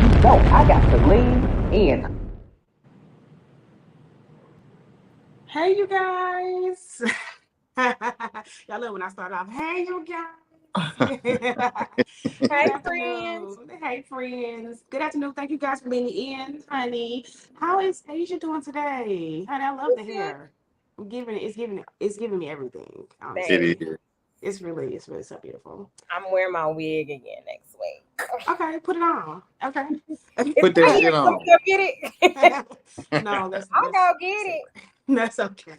You know I got to lean in. Hey, you guys. Y'all love when I start off. Hey, you guys. Good Hey, friends. afternoon. Hey, friends. Good afternoon. Thank you guys for being in, honey. How is Asia doing today? Honey, I love What's the good? hair. It's giving me everything, It honestly. Same. is. It's really so beautiful. I'm wearing my wig again next week. Okay, put it on. Okay. It's Put that right here. shit You want on. me to go get it? No, that's I'll that's go get that's it. that's okay.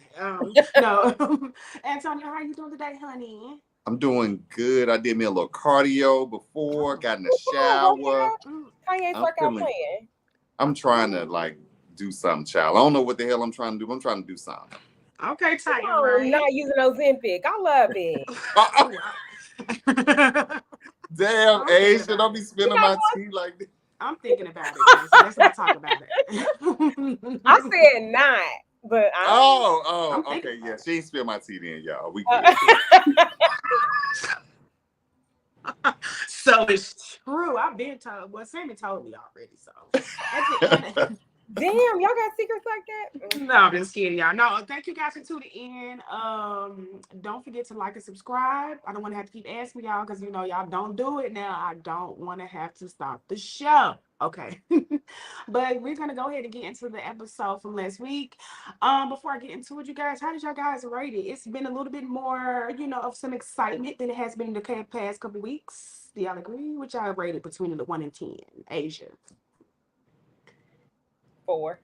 No, Antonio, how you doing today, honey? I'm doing good. I did me a little cardio before, Oh, got in the Ooh, shower. workout. mm, Kanye's I'm workout feeling, plan. I'm trying to like do something, child. I don't know what the hell I'm trying to do. But I'm trying to do something. okay, Come Titan on, Rain. not using Ozempic. I love it. Uh-uh. Oh wow. Damn, I'm thinking Asia, about don't be it. You spilling know my what? tea like this. I'm thinking about it, Jason. Let's not talk about I it. said not, but I. I'm thinking Okay, yeah. about it. She ain't spill my tea then, y'all. We good. Uh, So it's true. I've been told. Well, Sammy told me already. So at the end. Damn, y'all got secrets like that? No, I'm just kidding, y'all. No, thank you guys for tuning in. Don't forget to like and subscribe. I don't want to have to keep asking y'all because y'all don't do it now. I don't want to have to stop the show. Okay. But we're gonna go ahead and get into the episode from last week. Before I get into it, you guys, how did y'all guys rate it? It's been a little bit more, of some excitement than it has been in the past couple weeks. Do y'all agree? Which y'all rated between the 1 and 10? Asia. 4.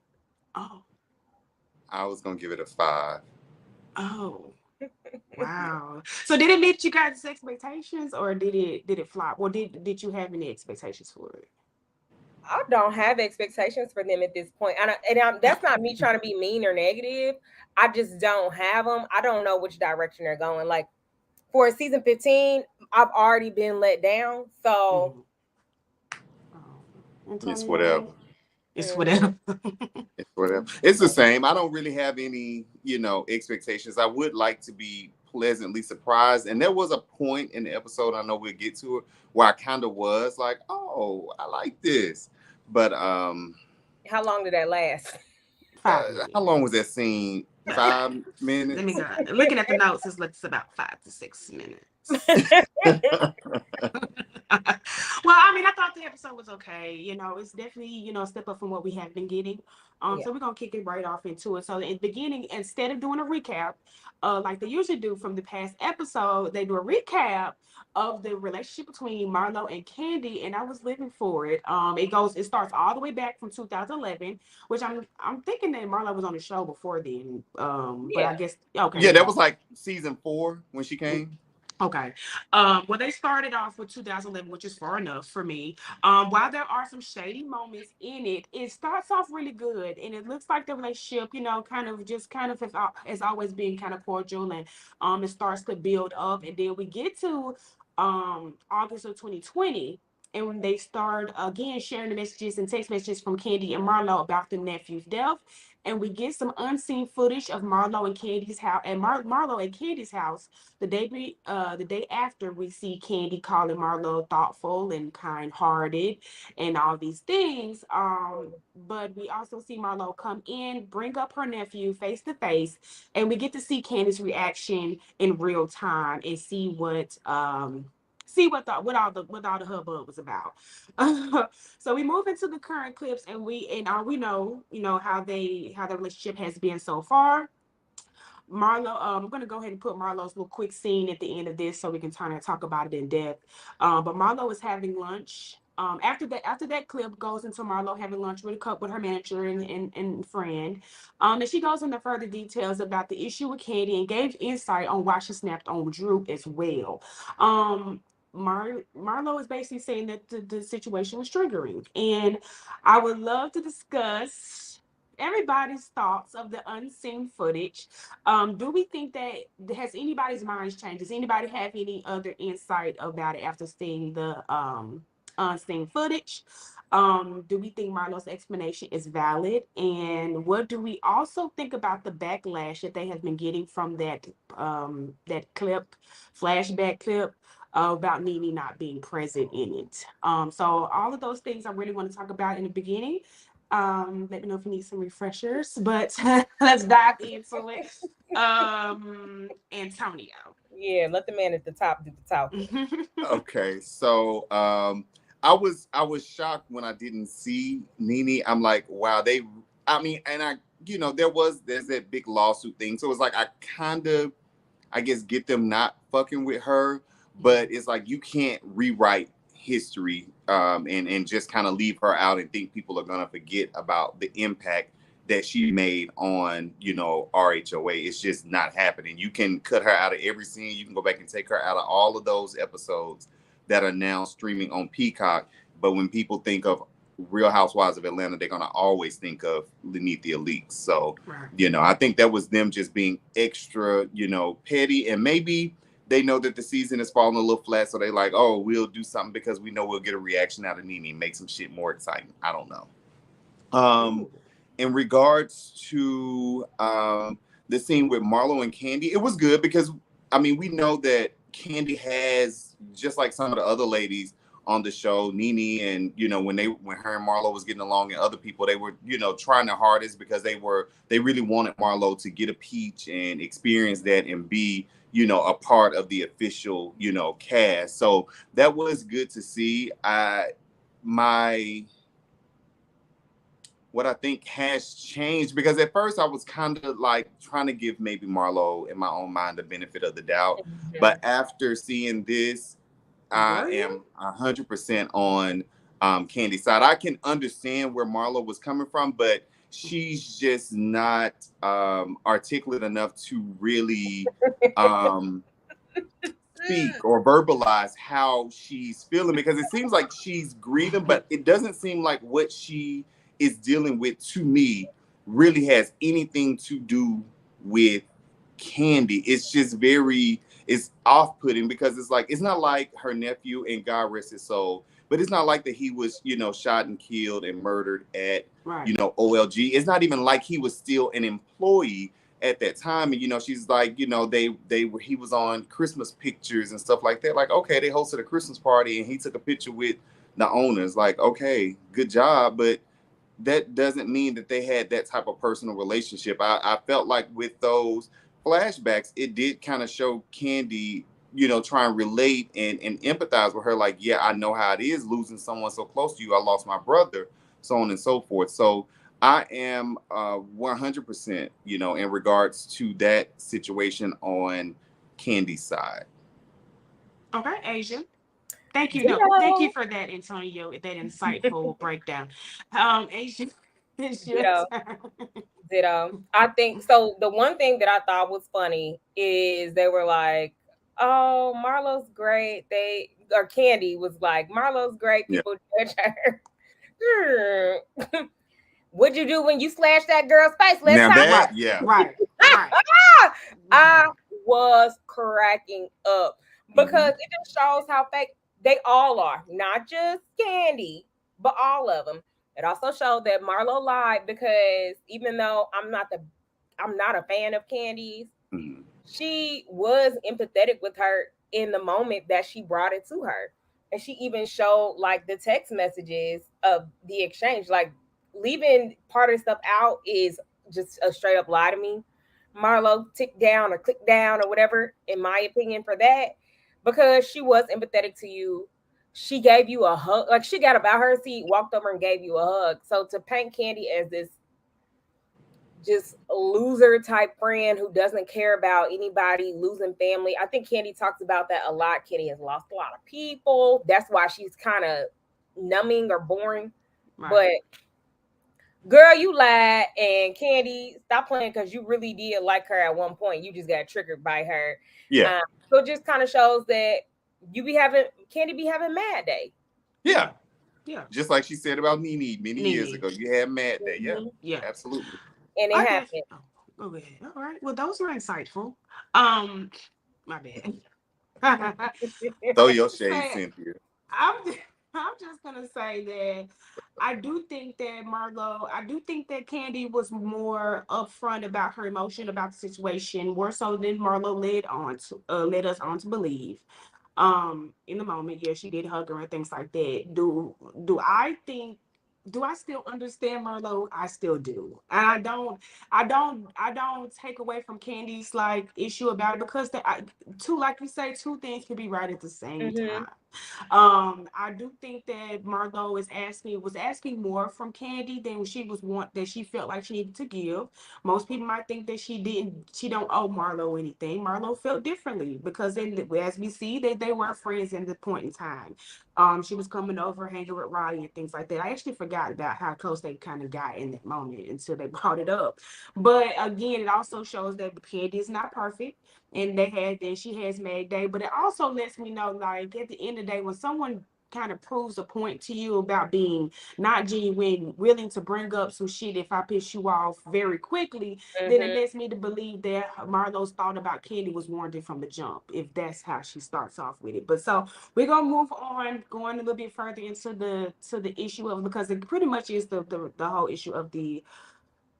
Oh, I was gonna give it a 5. oh. Wow. So did it meet you guys' expectations or did it flop? Or did you have any expectations for it? I don't have expectations for them at this point. That's not me trying to be mean or negative. I just don't have them. I don't know which direction they're going. Like for season 15, I've already been let down. So, Mm-hmm. It's Antonio, whatever. it's mhm. whatever. It's whatever. It's the same. I don't really have any, expectations. I would like to be pleasantly surprised. And there was a point in the episode, I know we'll get to it, where I kind of was like, oh, I like this. But How long did that last? how Five minutes. long was that scene? Let 5 minutes? me go. Looking at the notes, it's about 5 to 6 minutes. Well, I mean, I thought the episode was okay. It's definitely, a step up from what we have been getting. Yeah. So we're gonna kick it right off into it. So in the beginning, instead of doing a recap, like they usually do from the past episode, they do a recap of the relationship between Marlo and Kandi, and I was living for it. It starts all the way back from 2011, which I'm thinking that Marlo was on the show before then. But I Yeah. guess okay, Yeah, that yeah. was like season 4 when she Mm, came. okay. Well, they started off with 2011, which is far enough for me. While there are some shady moments in it, it starts off really good, and it looks like the relationship, kind of has always been kind of cordial, and it starts to build up, and then we get to August of 2020. And when they start again sharing the messages and text messages from Kandi and Marlo about the nephew's death, and we get some unseen footage of Marlo and Candy's house and Marlo and Candy's house the day after we see Kandi calling Marlo thoughtful and kind-hearted and all these things. But we also see Marlo come in, bring up her nephew face to face, and we get to see Candy's reaction in real time and see what all the hubbub was about. So we move into the current clips, and we know how the relationship has been so far. Marlo, I'm gonna go ahead and put Marlo's little quick scene at the end of this so we can kind of talk about it in depth. But Marlo is having lunch. After that clip goes into Marlo having lunch with a cup with her manager and friend. And she goes into further details about the issue with Candy and gave insight on why she snapped on Drew as well. Marlo is basically saying that the situation was triggering, and I would love to discuss everybody's thoughts of the unseen footage. Do we think that has anybody's minds changed? Does anybody have any other insight about it after seeing the unseen footage? Do we think Marlo's explanation is valid? And what do we also think about the backlash that they have been getting from that flashback clip? about Nene not being present in it. So all of those things I really want to talk about in the beginning. Let me know if you need some refreshers, but let's dive into it. Antonio. Yeah, let the man at the top do the talking. Okay, so I was shocked when I didn't see Nene. I'm like, wow, I mean, and there's that big lawsuit thing. So it's like I kind of, I guess, get them not fucking with her, but it's like you can't rewrite history and just kind of leave her out and think people are gonna forget about the impact that she made on RHOA. It's just not happening. You can cut her out of every scene. You can go back and take her out of all of those episodes that are now streaming on Peacock. But when people think of Real Housewives of Atlanta, they're gonna always think of Lenithia Leaks. So, Right. I think that was them just being extra, petty, and maybe they know that the season is falling a little flat, so they like, oh, we'll do something because we know we'll get a reaction out of Nene, make some shit more exciting. I don't know. Ooh. In regards to the scene with Marlo and Kandi, it was good because I mean we know that Kandi has, just like some of the other ladies on the show, Nene, and when her and Marlo was getting along, and other people, they were trying their hardest because they really wanted Marlo to get a peach and experience that and be a part of the official cast. So that was good to see. My What I think has changed, because at first I was kind of like trying to give maybe Marlo in my own mind the benefit of the doubt, but Mhm. after seeing this, I Were you? am 100% on Candy's side. I can understand where Marlo was coming from, but she's just not articulate enough to really um, speak or verbalize how she's feeling, because it seems like she's grieving, but it doesn't seem like what she is dealing with, to me, really has anything to do with Kandi. It's just it's off-putting, because it's like, it's not like her nephew, and God rest his soul, but it's not like that he was shot and killed and murdered at Right. OLG. It's not even like he was still an employee at that time. And she's like, he was on Christmas pictures and stuff like that. Like, okay, they hosted a Christmas party and he took a picture with the owners. Like, okay, good job, but that doesn't mean that they had that type of personal relationship. I felt like with those flashbacks, it did kind of show Kandi, try and relate and empathize with her. Like, yeah, I know how it is losing someone so close to you. I lost my brother, so on and so forth. So I am 100%, in regards to that situation on Candy's side. Okay, Asia. Thank you. No, thank you Ditto. for that, Antonio. That insightful breakdown. Asia, it's your Ditto. turn. Ditto. I think so. The one thing that I thought was funny is they were like, "Oh, Marlo's great." They or Candy was like, "Marlo's great." Yeah. People judge her. Hmm. What'd you do when you slashed that girl's face? Let's Now talk that, Right, yeah. right, right. I was cracking up Hmm. because it just shows how fake they all are, not just Candy, but all of them. It also showed that Marlo lied because even though I'm not a fan of Candy's, Hmm. she was empathetic with her in the moment that she brought it to her. And she even showed like the text messages of the exchange. Like leaving part of the stuff out is just a straight up lie to me. Marlo tick down or click down or whatever, in my opinion, for that, because she was empathetic to you. She gave you a hug, like she got about her seat, walked over and gave you a hug. So to paint Candy as this just a loser type friend who doesn't care about anybody losing family. I think Candy talks about that a lot. Candy has lost a lot of people. That's why she's kind of numbing or boring. Right. But girl, you lied, and Candy, stop playing because you really did like her at one point. You just got triggered by her. Yeah. Um, so it just kind of shows that you be having Candy be having mad day. Yeah. Yeah. Just like she said about Nene many years Nene. ago. You had Mad Day. Yeah. Mhm. Yeah. Absolutely. And it I guess. happened. Oh, go ahead. All right. Well, those were insightful. Um, my bad. Throw your shade, Say, Cynthia. I'm I'm just gonna say that I do think that I do think that Candy was more upfront about her emotion about the situation, more so than Marlo led us on to believe. In the moment, yeah, she did hug her and things like that. Do I still understand Marlo? I still do. And I don't take away from Candy's like issue about it because two, like you say, two things can be right at the same Mm-hmm. time. I do think that Marlo was asking more from Kandi than she felt like she needed to give. Most people might think that she don't owe Marlo anything. Marlo felt differently because as we see they weren't friends at the point in time. She was coming over, hanging with Roddy and things like that. I actually forgot about how close they kind of got in that moment until they brought it up. But again, it also shows that Kandi is not perfect and she has made day, but it also lets me know, like, at the end of the day, when someone kind of proves a point to you about being not genuine, willing to bring up some shit if I piss you off very quickly, then it Mm-hmm. lets me to believe that Marlo's thought about Kandi was warranted from the jump, if that's how she starts off with it. But so we're gonna move on, going a little bit further into the issue of, because it pretty much is the whole issue of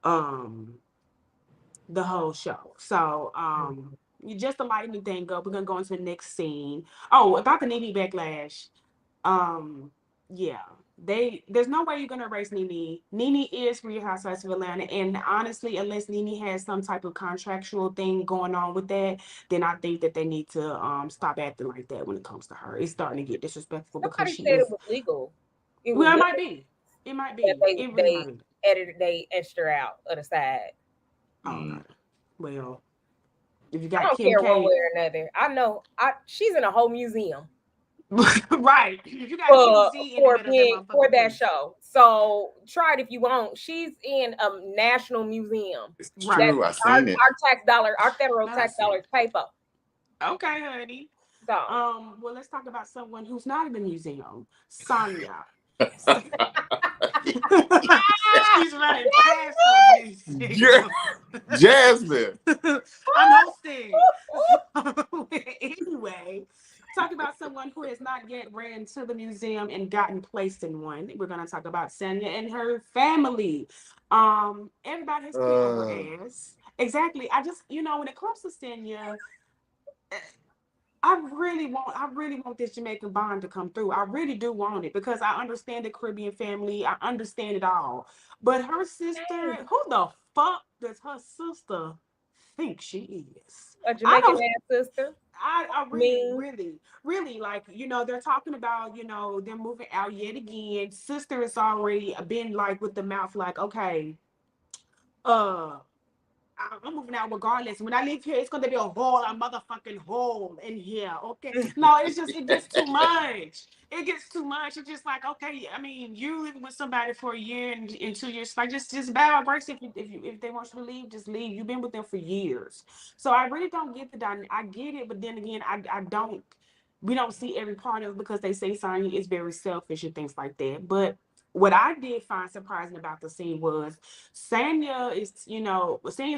um the whole show. So you just to lighten the thing up, we're gonna go into the next scene. Oh, about the Nene backlash. Um, yeah. There's no way you're gonna erase Nene. Nene is Real Housewives of Atlanta, and honestly, unless Nene has some type of contractual thing going on with that, then I think that they need to stop acting like that when it comes to her. It's starting to get disrespectful because Somebody she said it is. was legal. It was Well, it legal might be. It might that be. It really might they be. edited they extra out of the side. Oh Mm. God. Well, if you I got don't Kim care one way K, or another. I know she's in a whole museum right? If you got Kim Z in the middle of that for motherfucker, that please. show. So try it if you want. She's in a national museum It's that Right. true. I our, seen it. our tax dollar, our federal tax Listen. dollars pay for. Okay, honey. So Well, let's talk about someone who's not in the museum. Sonya. She's running past her Ja- museum. Jasmine. I'm hosting. Anyway, talk about someone who has not yet ran to the museum and gotten placed in one. We're gonna talk about Sonya and her family. Everybody has put on Uh, her ass. Exactly. I just, when it comes to Sonya, I really want this Jamaican bond to come through. I really do want it because I understand the Caribbean family. I understand it all. But her sister, who the fuck does her sister think she is? a I Jamaican don't ass sister. I really, Me. really, really like, they're talking about, them moving out yet again. Sister has already been like with the mouth like, okay, uh I'm moving out regardless. When I leave here, it's gonna be a motherfucking hole in here. Okay. No, it gets too much. It gets too much. It's just like, okay, I mean, you living with somebody for a year and 2 years, like just bow out grace. If they want you to leave, just leave. You've been with them for years. So I really don't get I get it, but then again, I don't we don't see every part of it because they say Sonya is very selfish and things like that. But what I did find surprising about the scene was Sanya's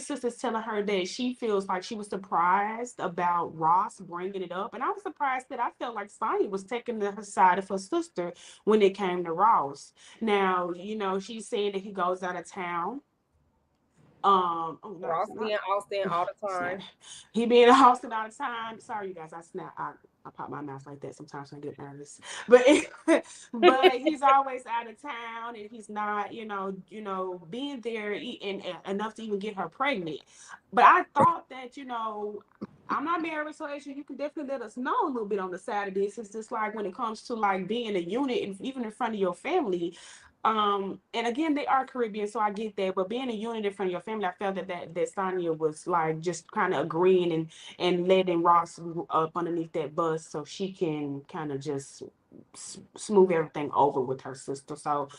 sister's telling her that she feels like she was surprised about Ross bringing it up. And I was surprised that I felt like Sonya was taking her side of her sister when it came to Ross. Now, she's saying that he goes out of town. Oh, Ross not being Austin all the snap. time. He be in the hospital all the time. Sorry, you guys. I pop my mouth like that sometimes when I get nervous. But but he's always out of town and he's not, being there and enough to even get her pregnant. But I thought that, I'm not married, so as you can definitely let us know a little bit on the side of this. It's just like when it comes to like being a unit and even in front of your family. And again, they are Caribbean, so I get that. But being a unit in front of your family, I felt that Sonya was like just kind of agreeing and letting Ross up underneath that bus so she can kind of just smooth everything over with her sister. So,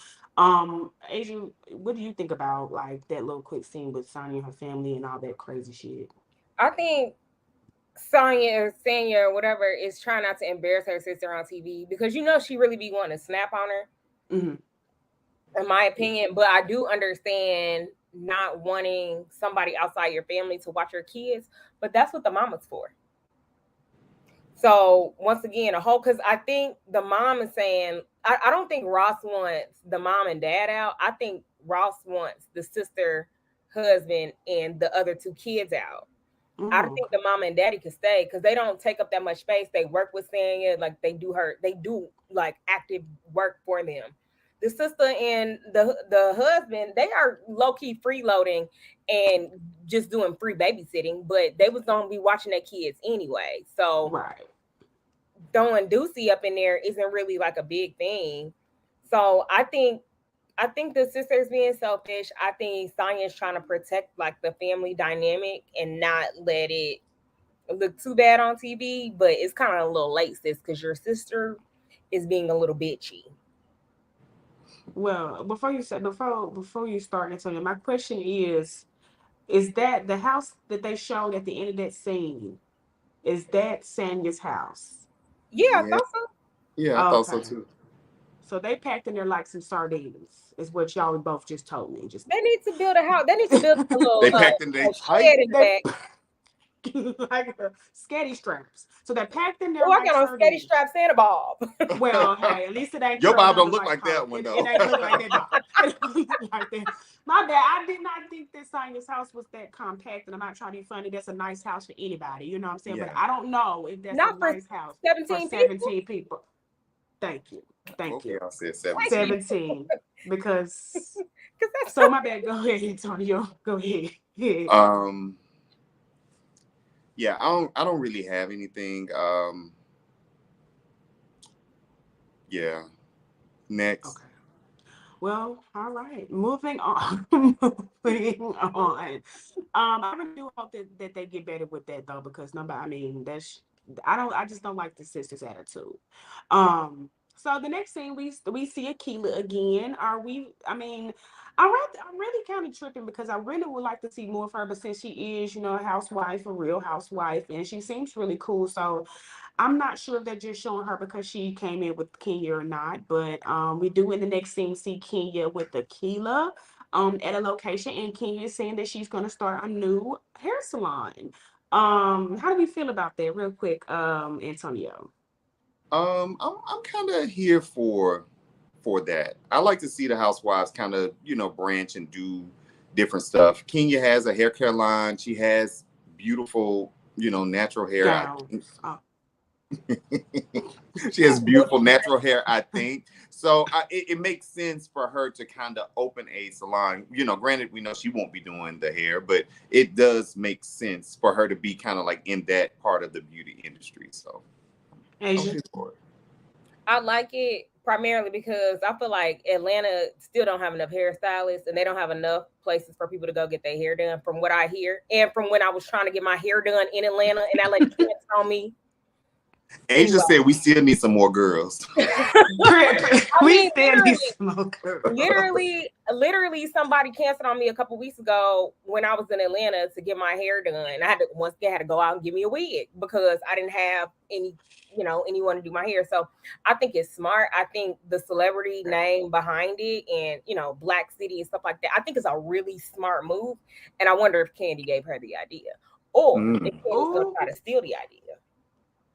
Adrian, what do you think about like that little quick scene with Sonya and her family and all that crazy shit? I think Sonya or Sanya or whatever is trying not to embarrass her sister on TV because she really be wanting to snap on her, Mm-hmm. in my opinion. But I do understand not wanting somebody outside your family to watch your kids, but that's what the mama's for. So once again, because I think the mom is saying, I don't think Ross wants the mom and dad out. I think Ross wants the sister, husband, and the other two kids out. I don't think the mama and daddy can stay because they don't take up that much space. They work with Sanya, like they do like active work for them. The sister and the husband, they are low key freeloading and just doing free babysitting, but they was gonna be watching their kids anyway. So right. throwing Ducey up in there isn't really like a big thing. So I think the sister's being selfish. I think Sonya's trying to protect like the family dynamic and not let it look too bad on TV. But it's kind of a little late, sis, because your sister is being a little bitchy. Well, before you start, Antonio, my question is that the house that they showed at the end of that scene, is that Sanya's house? Yeah, I Yeah, thought so. yeah, I thought so Okay. too. So they packed in there like some sardines, is what y'all both just told me. Just They need to build a house. They need to build a little They packed in their a tight. shed in the they back. like sketty straps. So they're packed in there Oh, I like got on sketty sardines. strap Santa Bob. Well, hey, at least it ain't Your curled Bob don't under look like like that Coke. one It though. ain't look like that, dog. It don't look like that. My bad. I did not think that Sonya's house was that compact, and I'm not trying to be funny. That's a nice house for anybody, you know what I'm saying? But Yeah. I don't know if that's a Not for nice house for 17 people. 17 people. Thank you. Thank Both of you. y'all said Thank 17. you. 17. Because, Because that's so my bad. Go ahead, Antonio. Go ahead. Yeah. Um, yeah, I don't really have anything. Yeah. Next. Okay. Well, all right. Moving on. Moving on. I really do hope that they get better with that though, because nobody. I mean, I just don't like the sisters' attitude. So the next scene we see Akila again. Are we? I mean, I'm really kind of tripping because I really would like to see more of her, but since she is, a housewife, a real housewife, and she seems really cool, so I'm not sure if they're just showing her because she came in with Kenya or not, but we do in the next scene see Kenya with Aquila at a location, and Kenya is saying that she's going to start a new hair salon. How do we feel about that, real quick, Antonio? I'm kind of here for that. I like to see the housewives kind of branch and do different stuff. Kenya has a hair care line. She has beautiful natural hair. Gowns. She has beautiful natural hair, I think. So it makes sense for her to kind of open a salon. Granted, we know she won't be doing the hair, but it does make sense for her to be kind of like in that part of the beauty industry. So I'm Asia. here for it. I like it primarily because I feel like Atlanta still don't have enough hairstylists and they don't have enough places for people to go get their hair done from what I hear. And from when I was trying to get my hair done in Atlanta and that lady canceled on me. Asia Anyway. said we still need some more girls. We still need some girls. Literally, somebody canceled on me a couple weeks ago when I was in Atlanta to get my hair done. I had to go out and give me a wig because I didn't have anyone to do my hair. So I think it's smart. I think the celebrity name behind it and Black City and stuff like that, I think it's a really smart move. And I wonder if Kandi gave her the idea or if Kandi's gonna try to steal the idea.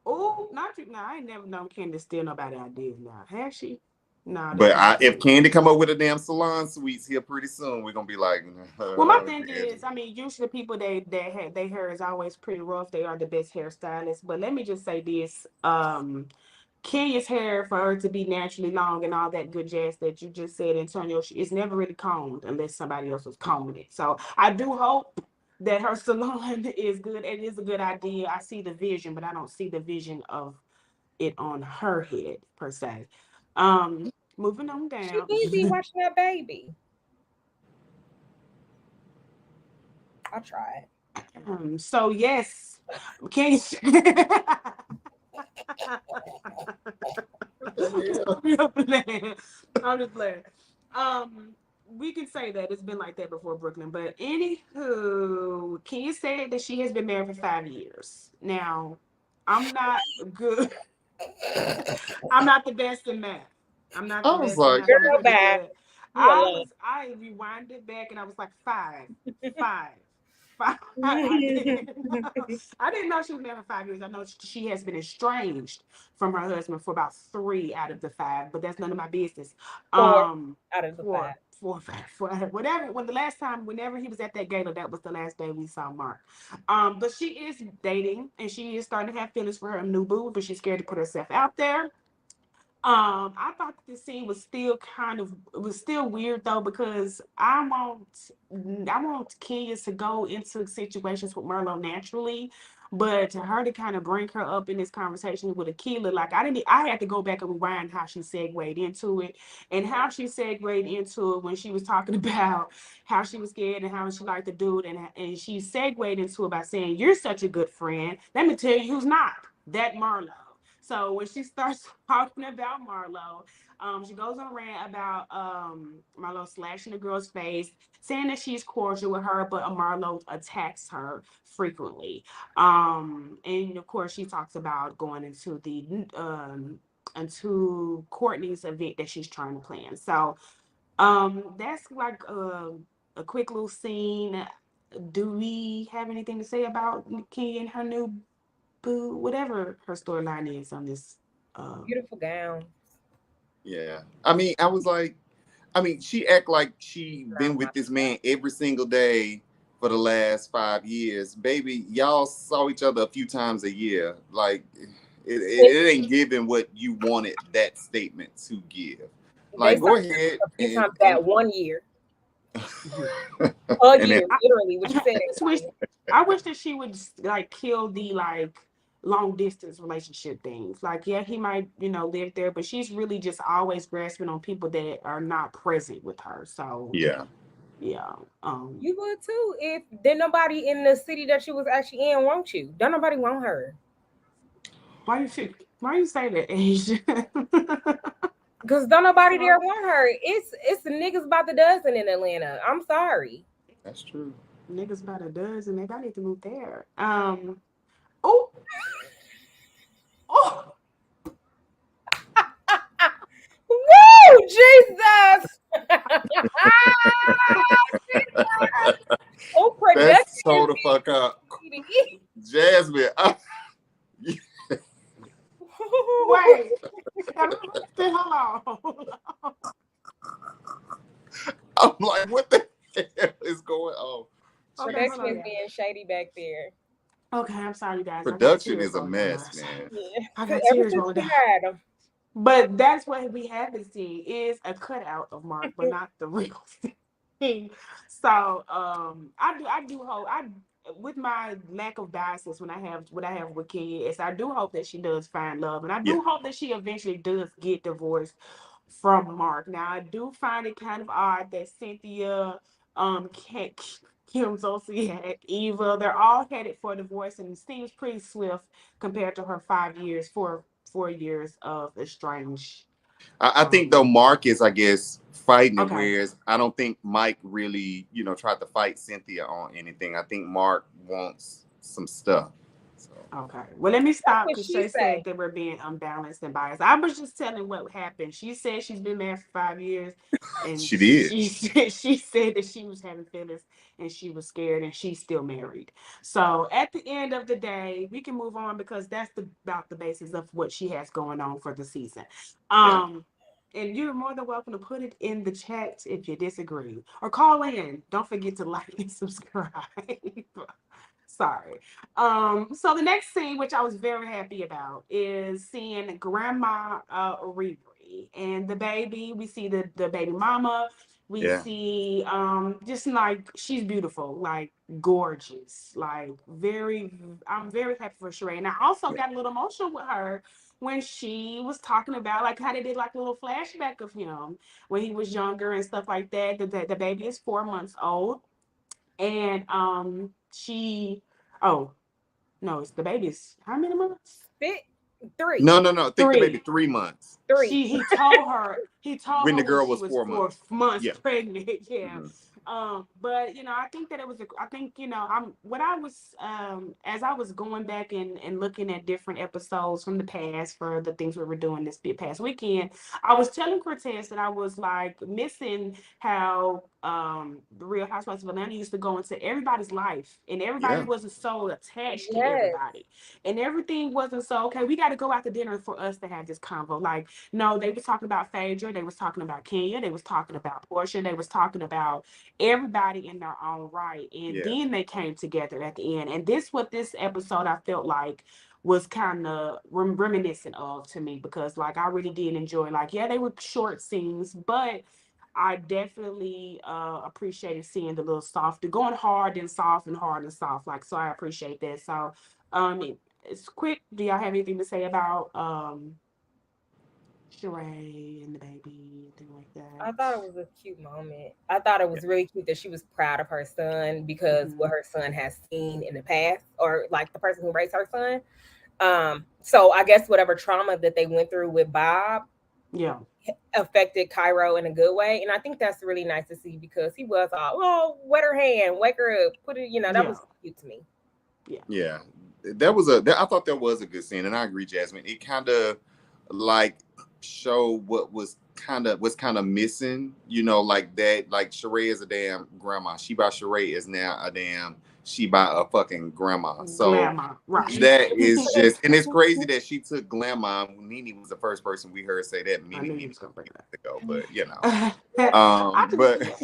Oh, not you. No, I ain't never known Kandi steal nobody ideas. Now, has she? No, But if Kandi come up with a damn salon suites here pretty soon, we're gonna be like, well, my thing is, I mean, usually the people that have their hair is always pretty rough. They are the best hairstylists. But let me just say this: Kenya's hair, for her to be naturally long and all that good jazz that you just said, Antonio, it's never really combed unless somebody else was combing it. So I do hope that her salon is good. It is a good idea. I see the vision, but I don't see the vision of it on her head per se. Moving on She down. need to be watching that baby. I tried. So yes, can you? I'm just playing. We can say that it's been like that before Brooklyn, but anywho, can you say that she has been married for 5 years? Now, I'm not good. I'm not the best in math. I'm not I the was best in like, math. I'm Girl, pretty bye. good. You alone. I rewinded back and I was like five. I didn't know she was married for 5 years. I know she has been estranged from her husband for about 3 out of the 5, but that's none of my business. 4 out of the Four, 5. 4 or 5, whatever. When the last time, whenever he was at that gala, that was the last day we saw Mark. But she is dating and she is starting to have feelings for her new boo, but she's scared to put herself out there. I thought that the scene was still it was still weird though because I want Kenya to go into situations with Marlo naturally, but to her to kind of bring her up in this conversation with Akila, like I had to go back and rewind how she segued into it and how she segued into it when she was talking about how she was scared and how she liked the dude and she segued into it by saying, "You're such a good friend. Let me tell you who's not. That Marlo." So when she starts talking about Marlo, she goes on a rant about Marlo slashing the girl's face, saying that she's cordial with her, but Marlo attacks her frequently. And of course, she talks about going into Courtney's event that she's trying to plan. So that's like a quick little scene. Do we have anything to say about Kenya and her new boo, whatever her storyline is on this. Beautiful gown. Yeah. I mean, I was like, I mean, she act like she No, been with this man every single day for the last 5 years. Baby, y'all saw each other a few times a year. Like, it ain't giving what you wanted that statement to give. they Like, saw go ahead a few and times that 1 year. A and then, year, literally, what you said. I just wish I wish that she would like kill the like long distance relationship things. Like, yeah, he might, live there, but she's really just always grasping on people that are not present with her. So yeah. yeah. You would too if then nobody in the city that she was actually in want you. Don't nobody want her. Why you say that, Asia? Cause don't nobody there want her. It's the niggas about the dozen in Atlanta. I'm sorry. That's true. Niggas about a dozen, maybe I need to move there. Oh, oh, Woo! Jesus! Oh, production That's so the fuck up. Jasmine. wait. Hold on. I'm like, what the hell is going on? Okay, hold Production on, is yeah. being shady back there. Okay, I'm sorry, you guys. I got Production tears is a rolling down my mess, eyes. man. Yeah. I got Ever tears since rolling we down. had them. But that's what we haven't seen is a cutout of Mark, but not the real thing. So I do hope I with my lack of biases when I have what I have with Kenya is I do hope that she does find love and I Yeah. do hope that she eventually does get divorced from Mark. Now I do find it kind of odd that Cynthia, Kim Zolciak, Eva, they're all headed for divorce and it seems pretty swift compared to her 5 years, 4 years of estranged. I think though Mark is, I guess, fighting it, Okay. whereas I don't think Mike really, tried to fight Cynthia on anything. I think Mark wants some stuff. So Okay. Well, let me That's stop what because she Shay said say. that we're being unbalanced and biased. I was just telling what happened. She said she's been married for 5 years, and she did. she said that she was having feelings and she was scared, and she's still married. So at the end of the day, we can move on because that's about the basis of what she has going on for the season. Yeah. And you're more than welcome to put it in the chat if you disagree or call in. Don't forget to like and subscribe. Sorry. So the next scene, which I was very happy about, is seeing Grandma Riri and the baby. We see the baby mama. We Yeah. see just like she's beautiful, like gorgeous, like very. I'm very happy for Sheree, and I also got a little emotional with her when she was talking about like how they did like a little flashback of him when he was younger and stuff like that. The baby is 4 months old and she oh no, it's the baby's how many months? Fit three. No. I think the baby Three. 3 months Three. He told when her the when girl she was was four four months. months Yeah. pregnant. Yeah. Hmm. But I think that it was I think, I'm what I was as I was going back and looking at different episodes from the past for the things we were doing this past weekend, I was telling Cortez that I was like missing how Real Housewives of Atlanta used to go into everybody's life, and everybody Yeah. wasn't so attached to Yes. everybody, and everything wasn't so okay. We got to go out to dinner for us to have this convo. Like, no, they was talking about Phaedra, they was talking about Kenya, they was talking about Portia, they was talking about everybody in their own right, and Yeah. then they came together at the end. And this what this episode I felt like was kind of reminiscent of to me, because like I really did enjoy, like, yeah, they were short scenes, but I definitely appreciated seeing the little soft, going hard and soft and hard and soft. Like, so I appreciate that. So it's quick. Do y'all have anything to say about Sheree and the baby, anything like I that? thought it was a cute moment. I thought it was really cute that she was proud of her son because what her son has seen in the past, or like the person who raised her son. So I guess whatever trauma that they went through with Bob Yeah. affected Cairo in a good way. And I think that's really nice to see because he was all, oh, wet her hand, wake her up, put it, that Yeah. was cute to me. Yeah. Yeah. I thought that was a good scene, and I agree, Jasmine. It kind of like showed what was kind of missing, like that. Like Sheree is a damn grandma. Sheba Sheree is now a damn Sheba a fucking grandma. So Glamour. Right. that is just, and it's crazy that she took grandma. Nene was the first person we heard say that I many, knew you many was gonna bring years ago, but that. I but just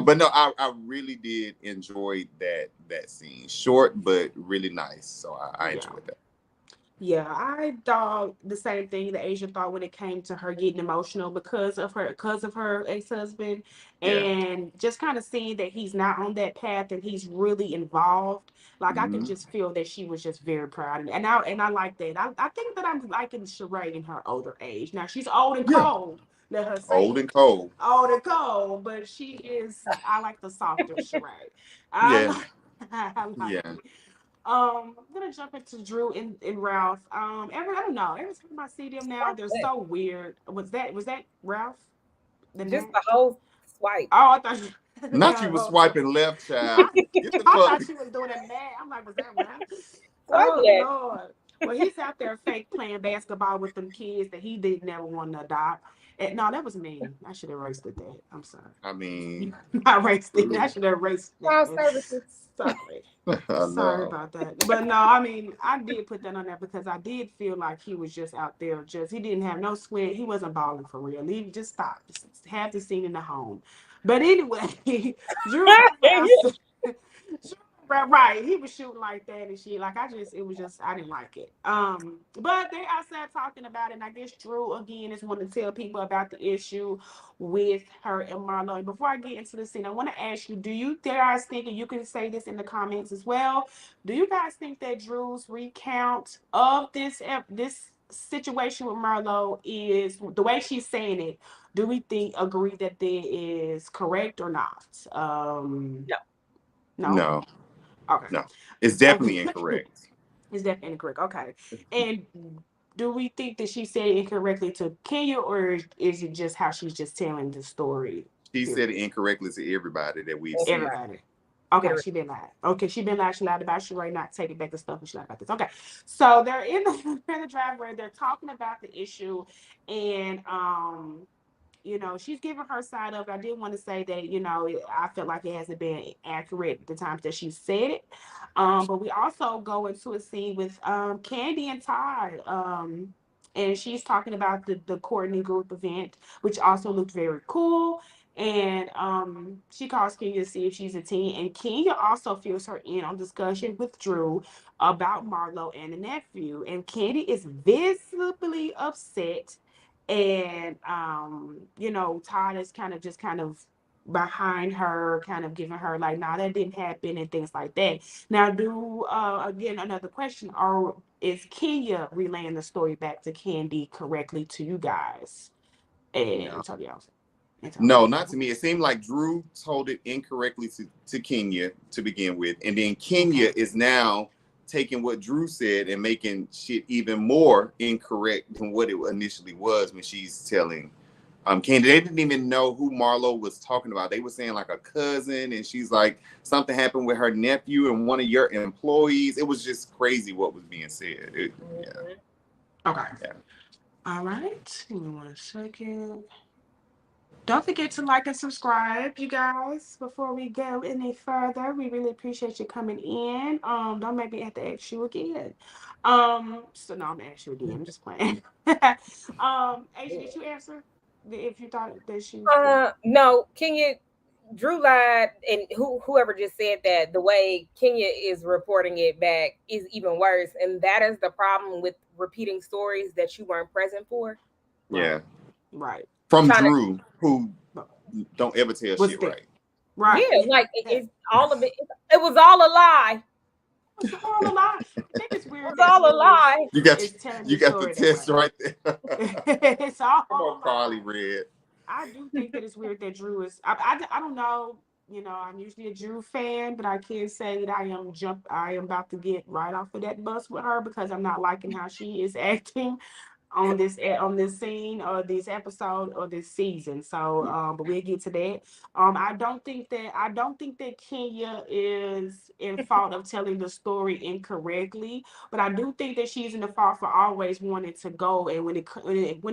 but no, I really did enjoy that scene. Short but really nice. So I yeah. enjoyed that. Yeah, I thought the same thing that Asia thought when it came to her getting emotional because of her ex-husband, Yeah. and just kind of seeing that he's not on that path and he's really involved. Like I can Hmm. just feel that she was just very proud, and I like that. I think that I'm liking Sheree in her older age. Now she's old and Yeah. cold. Let her say Old it. and cold. Old and cold, but she is. I like the softer Sheree. I Yeah. like. I like Yeah. it. I'm gonna jump into Drew and Ralph. I don't know. Every time I see them now, they're so weird. Was that Ralph? The Just name? the whole swipe. Oh, I thought Not you the was whole story. swiping left, child. I, Get the I fuck. thought she was doing it mad. I'm like, was that Ralph? Swipe Oh left. Lord. Well, he's out there fake playing basketball with them kids that he did never want to adopt. And, no, that was me. I should have erased that. I'm sorry. I mean, I erased it. I true. should have erased Child that. services. Sorry. I Sorry know. about that. But no, I mean, I did put that on there because I did feel like he was just out there, he didn't have no sweat. He wasn't balling for real. He just stopped. Just have the scene in the home. But anyway, Drew right, he was shooting like that and shit. Like I didn't like it. But they outside talking about it, and I guess Drew again is wanting to tell people about the issue with her and Marlo. And before I get into the scene, I want to ask you: do you guys think, and you can say this in the comments as well, do you guys think that Drew's recount of this situation with Marlo is the way she's saying it? Do we agree that that is correct or not? No. No. No. Okay. No. It's Okay. definitely incorrect. Is that incorrect? Okay. And do we think that she said it incorrectly to Kenya, or is it just how she's just telling the story? She said Period. it incorrectly to everybody that we've seen. Everybody. Everybody. Okay, Everybody. she been lied. Okay, she been lied. She lied about Sheree not taking back the stuff, and she lied about this. Okay, so they're in the driveway. They're talking about the issue, and she's giving her side of it. I did want to say that, I felt like it hasn't been accurate the times that she said it. But we also go into a scene with Kandi and Todd. And she's talking about the Courtney group event, which also looked very cool. And she calls Kenya to see if she's a teen. And Kenya also fills her in on discussion with Drew about Marlo and the nephew. And Kandi is visibly upset, and Todd is kind of behind her, kind of giving her like, nah, that didn't happen and things like that. Now, do again, another question, or is Kenya relaying the story back to Kandi correctly to you guys? No. Antonio. No, not to me. It seemed like Drew told it incorrectly to Kenya to begin with. And then Kenya Okay. is now taking what Drew said and making shit even more incorrect than what it initially was when she's telling Kenya. They didn't even know who Marlo was talking about. They were saying like a cousin, and she's like, something happened with her nephew and one of your employees. It was just crazy what was being said. Yeah. Okay. Yeah. All right. Give me 1 second. Don't forget to like and subscribe, you guys. Before we go any further, we really appreciate you coming in. Don't make me have to ask you again. So no, I'm gonna ask you again. I'm just playing. Asia, did you answer? If you thought that she was good. No, Kenya, Drew lied, and whoever just said that the way Kenya is reporting it back is even worse, and that is the problem with repeating stories that you weren't present for. Yeah. Right. From Trying to, Drew, who don't ever tell Was shit there? right. Right. yeah, like That it's all of it. It was all a lie. was all a lie. I think it's It weird was that all a Drew lie. You got is telling you the got the story that test way. right there. It's all Come a on, Carly lie. Red. I do think that it's weird that Drew is. I don't know. You know, I'm usually a Drew fan, but I can't say that I am about to get right off of that bus with her because I'm not liking how she is acting on this scene or this episode or this season. So but we'll get to that. I don't think that Kenya is in fault of telling the story incorrectly, but I do think that she's in the fault for always wanting to go, and when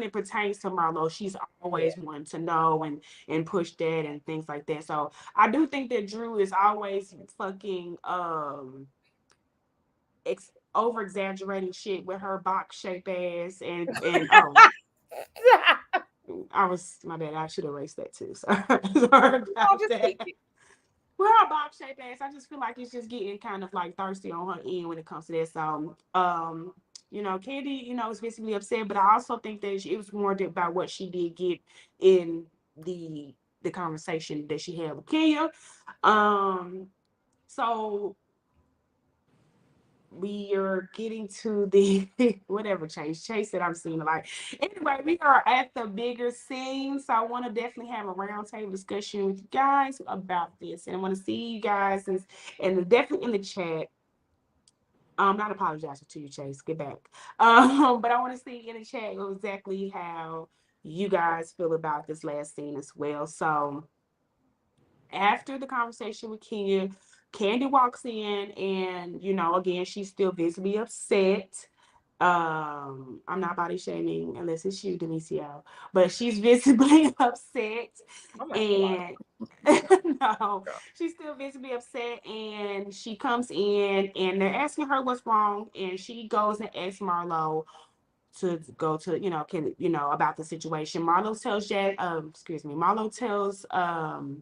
it pertains to Marlo, she's Yeah. always wanting to know and push that and things like that. So I do think that Drew is always fucking over exaggerating shit with her box shaped ass and I was my bad. I should erase that too. So sorry I'll about just that. keep it. With her box shaped ass, I just feel like it's just getting kind of like thirsty on her end when it comes to that. So Kandi, is visibly upset, but I also think that it was more about what she did get in the conversation that she had with Kenya. So we are getting to the whatever Chase that I'm seeing like. Anyway, we are at the bigger scene, so I want to definitely have a roundtable discussion with you guys about this, and I want to see you guys and definitely in the chat. Not apologizing to you, Chase. Get back. But I want to see in the chat exactly how you guys feel about this last scene as well. So after the conversation with Kenya, Kandi walks in, and again, she's still visibly upset. I'm not body shaming unless it's you, Denicio, but she's visibly upset, I'm not gonna lie. and no, she's still visibly upset, and she comes in, and they're asking her what's wrong, and she goes and asks Marlo to go to about the situation. Marlo tells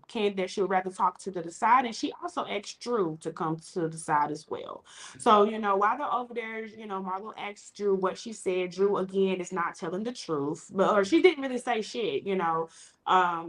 Ken that she would rather talk to the side, and she also asks Drew to come to the side as well. So while they're over there, Marlo asks Drew what she said. Drew again is not telling the truth, or she didn't really say shit.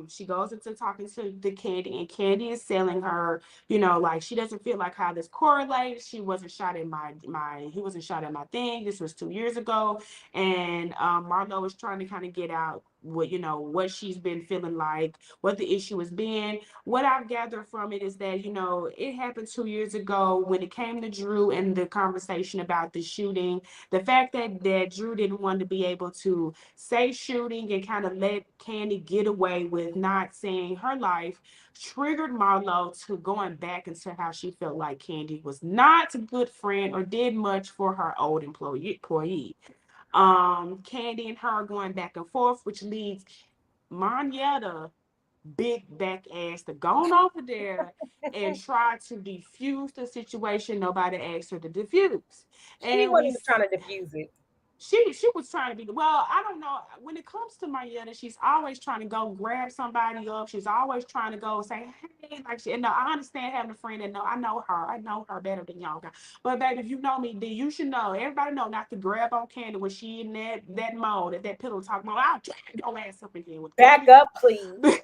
She goes into talking to the Kandi, and Kandi is selling her, like she doesn't feel like how this correlates. She wasn't shot at he wasn't shot at my thing. This was 2 years ago, and Marlo is trying to kind of get out what she's been feeling like, what the issue has been. What I've gathered from it is that it happened 2 years ago when it came to Drew and the conversation about the shooting. The fact that Drew didn't want to be able to say shooting and kind of let Kandi get away with not saying her life triggered Marlo to going back into how she felt like Kandi was not a good friend or did much for her old employee. Kandi and her going back and forth, which leads Monyetta big back ass to go on over there and try to defuse the situation nobody asked her to defuse. She And wasn't we even trying to diffuse it. she was trying to be well. I don't know. When it comes to Marietta, she's always trying to go grab somebody up. She's always trying to go say, "Hey," like she. And no, I understand having a friend that know. I know her. I know her better than y'all. But baby, if you know me, then you should know. Everybody know not to grab on Kandi when she in that mode, at that pillow talk mode. I'll drag your ass up again with Back Kandi. up, please.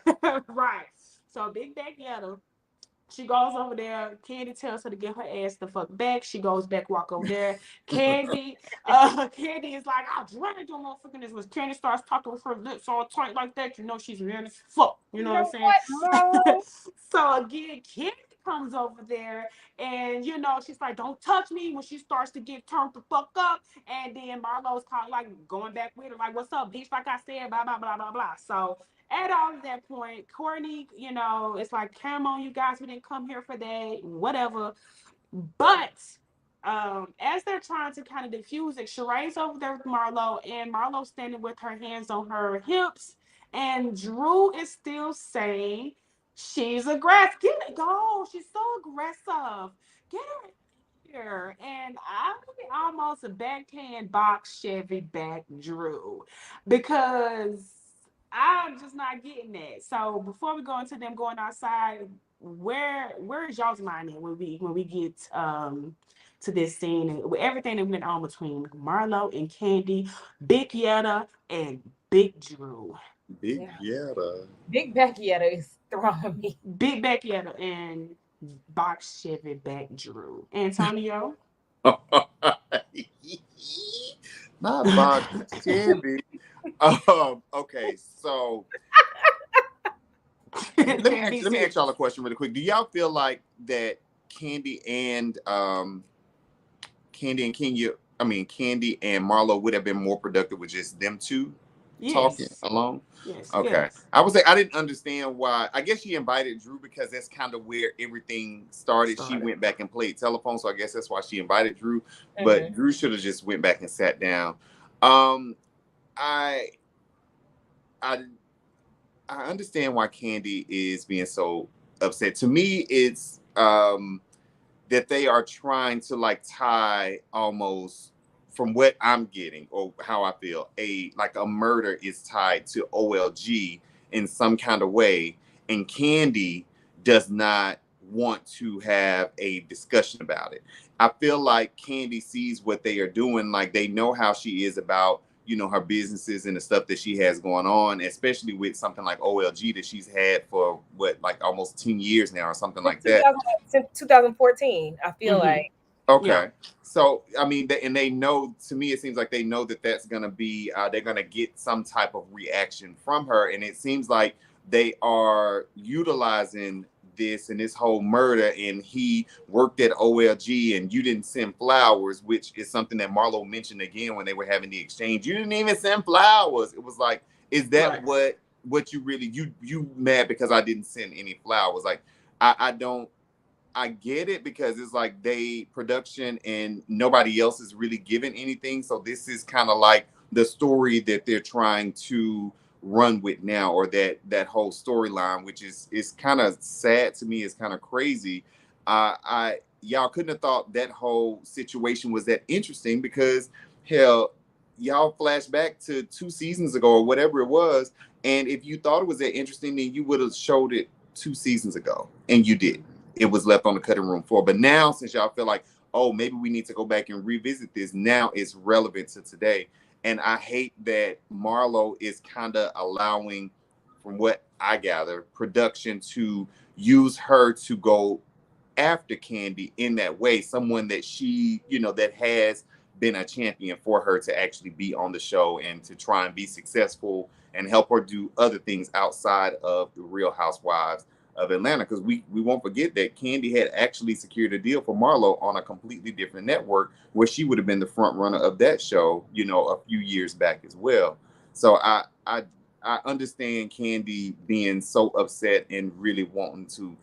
Right. So big back Yetta. She goes over there. Kandi tells her to get her ass the fuck back. She goes back, walk over there. Kandi is like, I'll drag your motherfucking this. When Kandi starts talking with her lips all tight like that, she's mad as fuck. You You know what I'm know saying? what, Marlo? So again, Kandi comes over there, and she's like, don't touch me, when she starts to get turned the fuck up. And then Marlo's kind of like going back with her, like, what's up, bitch? Like I said, blah, blah, blah, blah, blah. So at all of that point, Courtney, it's like, come on, you guys, we didn't come here for that, whatever. But as they're trying to kind of diffuse it, Sheree's over there with Marlo, and Marlo standing with her hands on her hips, And Drew is still saying she's aggressive. Get it, go. She's so aggressive. Get her here. And I almost backhand box Chevy back Drew because I'm just not getting that. So before we go into them going outside, where is y'all's mind at when we get to this scene and with everything that went on between Marlo and Kandi, Big Yetta and Big Drew. Big Yeah. Yetta. Big Beckietta is throwing me. Big Beck Yetta and Box Chevy back Drew. Antonio? Not Bob Chevy. Okay, so let me ask y'all a question really quick. Do y'all feel like that Kandi and Kandi and Marlo would have been more productive with just them two talking Yes. alone? Yes. Okay. Yes. I would say I didn't understand why. I guess she invited Drew because that's kind of where everything started. She went back and played telephone, so I guess that's why she invited Drew. But Drew should have just went back and sat down. I I I understand why Kandi is being so upset. To me, it's that they are trying to like tie almost from what I'm getting or how I feel, a murder is tied to OLG in some kind of way, and Kandi does not want to have a discussion about it. I feel like Kandi sees what they are doing, like they know how she is about her businesses and the stuff that she has going on, especially with something like OLG that she's had for like almost 10 years now or something like that. Since 2014, I feel like. Okay. Yeah. So, I mean, and they know, to me, it seems like they know that that's going to be, they're going to get some type of reaction from her. And it seems like they are utilizing this and this whole murder. And he worked at OLG and you didn't send flowers, which is something that Marlo mentioned again when they were having the exchange. You didn't even send flowers. It was like, is that what you really, you mad because I didn't send any flowers? Like, I get it because it's like production and nobody else is really giving anything. So this is kind of like the story that they're trying to run with now, or that whole storyline, which is kind of sad to me. It's kind of crazy. Y'all couldn't have thought that whole situation was that interesting because hell, y'all flash back to 2 seasons ago or whatever it was. And if you thought it was that interesting, then you would have showed it 2 seasons ago, and you did. It was left on the cutting room floor. But now, since y'all feel like, oh, maybe we need to go back and revisit this, now it's relevant to today. And I hate that Marlo is kind of allowing, from what I gather, production to use her to go after Kandi in that way. Someone that she, that has been a champion for her to actually be on the show and to try and be successful and help her do other things outside of the Real Housewives of Atlanta, because we won't forget that Kandi had actually secured a deal for Marlo on a completely different network where she would have been the front runner of that show, a few years back as well. So I understand Kandi being so upset and really wanting to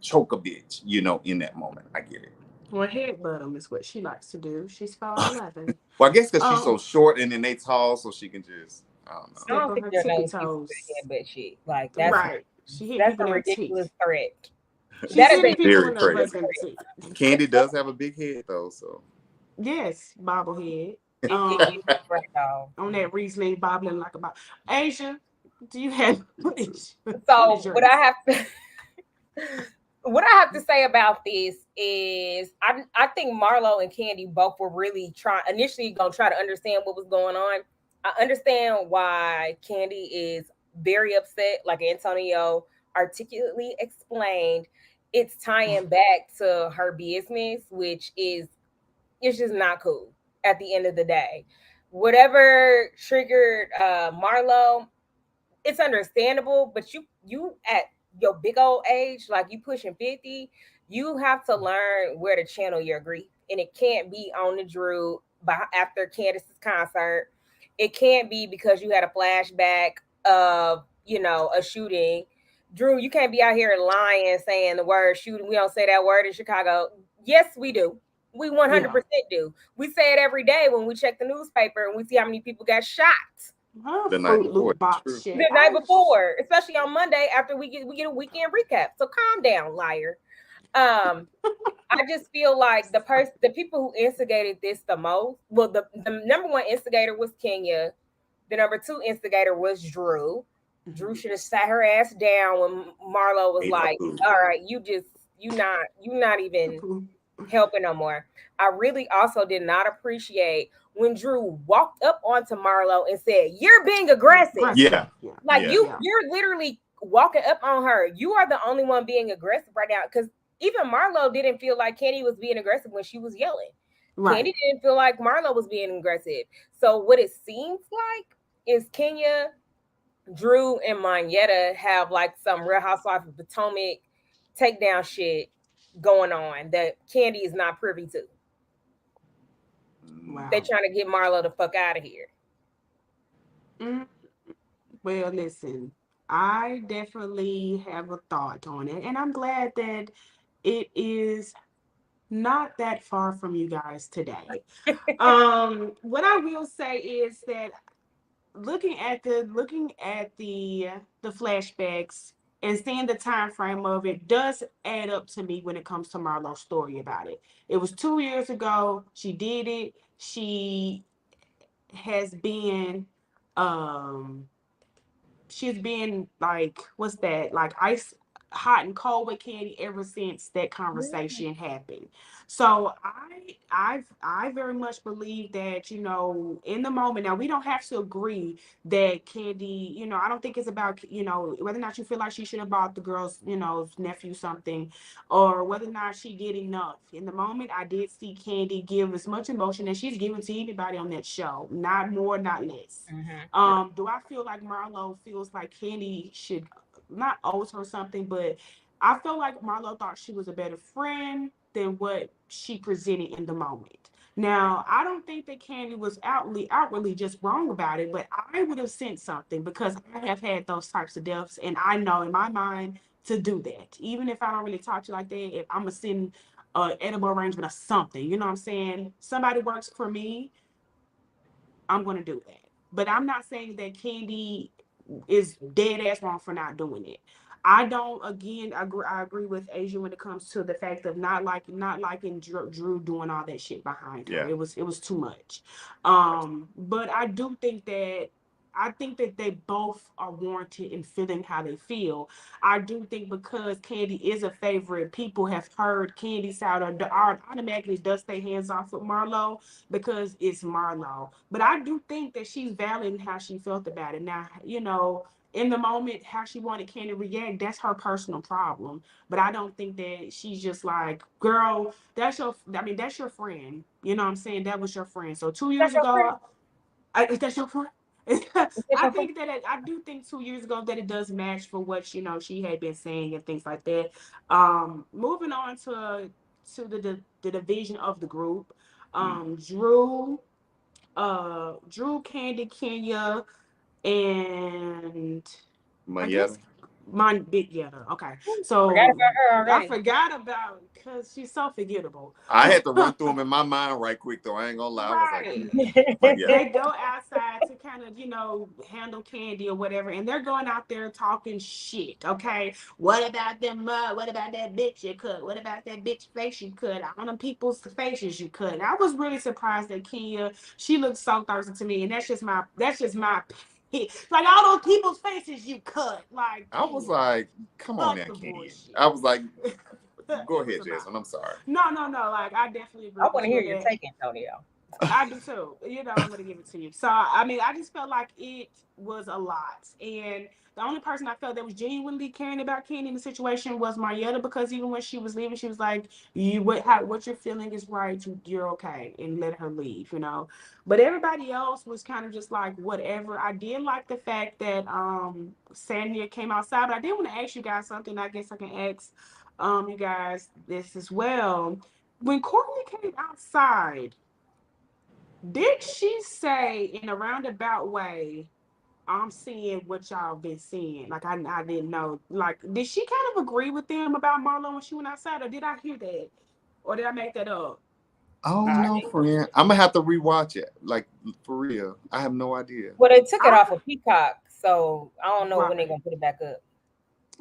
choke a bitch, in that moment. I get it. Well, headbutt is what she likes to do. She's 5'11". Well, I guess because she's so short and then they tall, so she can just, I don't know. I don't think they're known people for headbutt shit. Like that's right. She hit that's people a in ridiculous threat. She's That is hitting people very in their crazy. teeth. Kandi does have a big head though, so yes, bobblehead. On that Riesling bobbling like a bob. Asia, do you have so what I have to what I have to say about this is I think Marlo and Kandi both were really initially gonna try to understand what was going on. I understand why Kandi is very upset, like Antonio articulately explained. It's tying back to her business, which is it's just not cool at the end of the day. Whatever triggered Marlo, it's understandable, but you at your big old age, like you pushing 50, you have to learn where to channel your grief. And it can't be on the Drew after Candace's concert. It can't be because you had a flashback of, a shooting. Drew, you can't be out here lying, saying the word shooting. We don't say that word in Chicago. Yes, we do. We 100% do. We say it every day when we check the newspaper and we see how many people got shot. Her The night Fruit before. Loop box True. shit. The night before, especially on Monday after we get a weekend recap. So calm down, liar. Um, I just feel like the people who instigated this the most. Well, the number one instigator was Kenya. The number two instigator was Drew. Drew Mhm. should have sat her ass down when Marlo was Ate her like, food. "All right, you not even helping no more." I really also did not appreciate when Drew walked up onto Marlo and said, "You're being aggressive." Yeah. Yeah. Like Yeah. you're literally walking up on her. You are the only one being aggressive right now. Because even Marlo didn't feel like Kandi was being aggressive when she was yelling. Right. Kandi didn't feel like Marlo was being aggressive. So what it seems like is Kenya, Drew, and Monyetta have like some Real Housewives of Potomac takedown shit going on that Kandi is not privy to. They Wow. trying to get Marlo the fuck out of here. Mm, well, listen, I definitely have a thought on it, and I'm glad that it is not that far from you guys today. What I will say is that looking at the flashbacks and seeing the time frame of it does add up to me when it comes to Marlo's story about it. It was 2 years ago. She did it. She has been um she's been like, what's that, like ice hot and cold with Kandi ever since that conversation happened. So I very much believe that, in the moment, now we don't have to agree that Kandi, I don't think it's about, whether or not you feel like she should have bought the girl's, nephew something, or whether or not she did enough. In the moment, I did see Kandi give as much emotion as she's given to anybody on that show, not more, not less. Do I feel like Marlo feels like Kandi should not owes her something, but I feel like Marlo thought she was a better friend than what she presented in the moment. Now, I don't think that Kandi was outwardly just wrong about it, but I would have sent something because I have had those types of deaths, and I know in my mind to do that. Even if I don't really talk to you like that, if I'm gonna send an edible arrangement or something, you know what I'm saying? Somebody works for me, I'm gonna do that. But I'm not saying that Kandi is dead ass wrong for not doing it. I don't. Again, I agree with Asia when it comes to the fact of not liking Drew doing all that shit behind her. Yeah. It was too much. But I think that they both are warranted in feeling how they feel. I do think because Kandi is a favorite, people have heard Kandi's side or automatically does stay hands off with Marlo because it's Marlo. But I do think that she's valid in how she felt about it. Now, in the moment, how she wanted Kandi to react, that's her personal problem. But I don't think that she's just like, girl, that's your friend. You know what I'm saying? That was your friend. So 2 years That's your friend. ago, is that your friend? I think that I do think 2 years ago that it does match for what she had been saying and things like that. Moving on to the division of the group, Drew, Kandi, Kenya, and I Mayetta. guess my big getter. Okay, Forgot so about her I already. forgot about because she's so forgettable. I had to run through them in my mind right quick though. I ain't gonna lie. I was like, Right. Mayetta. They go outside to kind of, handle Kandi or whatever, and they're going out there talking shit. Okay, what about them mud? What about that bitch you cut? What about that bitch face you cut? On them people's faces you cut. And I was really surprised that Kenya, she looked so thirsty to me, and that's just my like all those people's faces you cut. Like I was Kenya, like, come on cut now, the Kenny. bullshit. I was like, go It was ahead, a lot. Jasmine. I'm sorry. No. Like I definitely I agree want with to you hear on your that. take, Antonio. I do too. I'm gonna give it to you. So I mean, I just felt like it was a lot, and the only person I felt that was genuinely caring about Kenny in the situation was Marietta, because even when she was leaving, she was like, "You what you're feeling is right. You're okay," and let her leave. But everybody else was kind of just like whatever. I did like the fact that Sanya came outside, but I did want to ask you guys something. I guess I can ask you guys this as well. When Courtney came outside, did she say in a roundabout way, I'm seeing what y'all been seeing? Like I didn't know. Like, did she kind of agree with them about Marlo when she went outside, or did I hear that? Or did I make that up? Oh no, friend. I'm gonna have to rewatch it. Like for real. I have no idea. Well, they took it I, off of Peacock, so I don't know when they're right, gonna put it back up.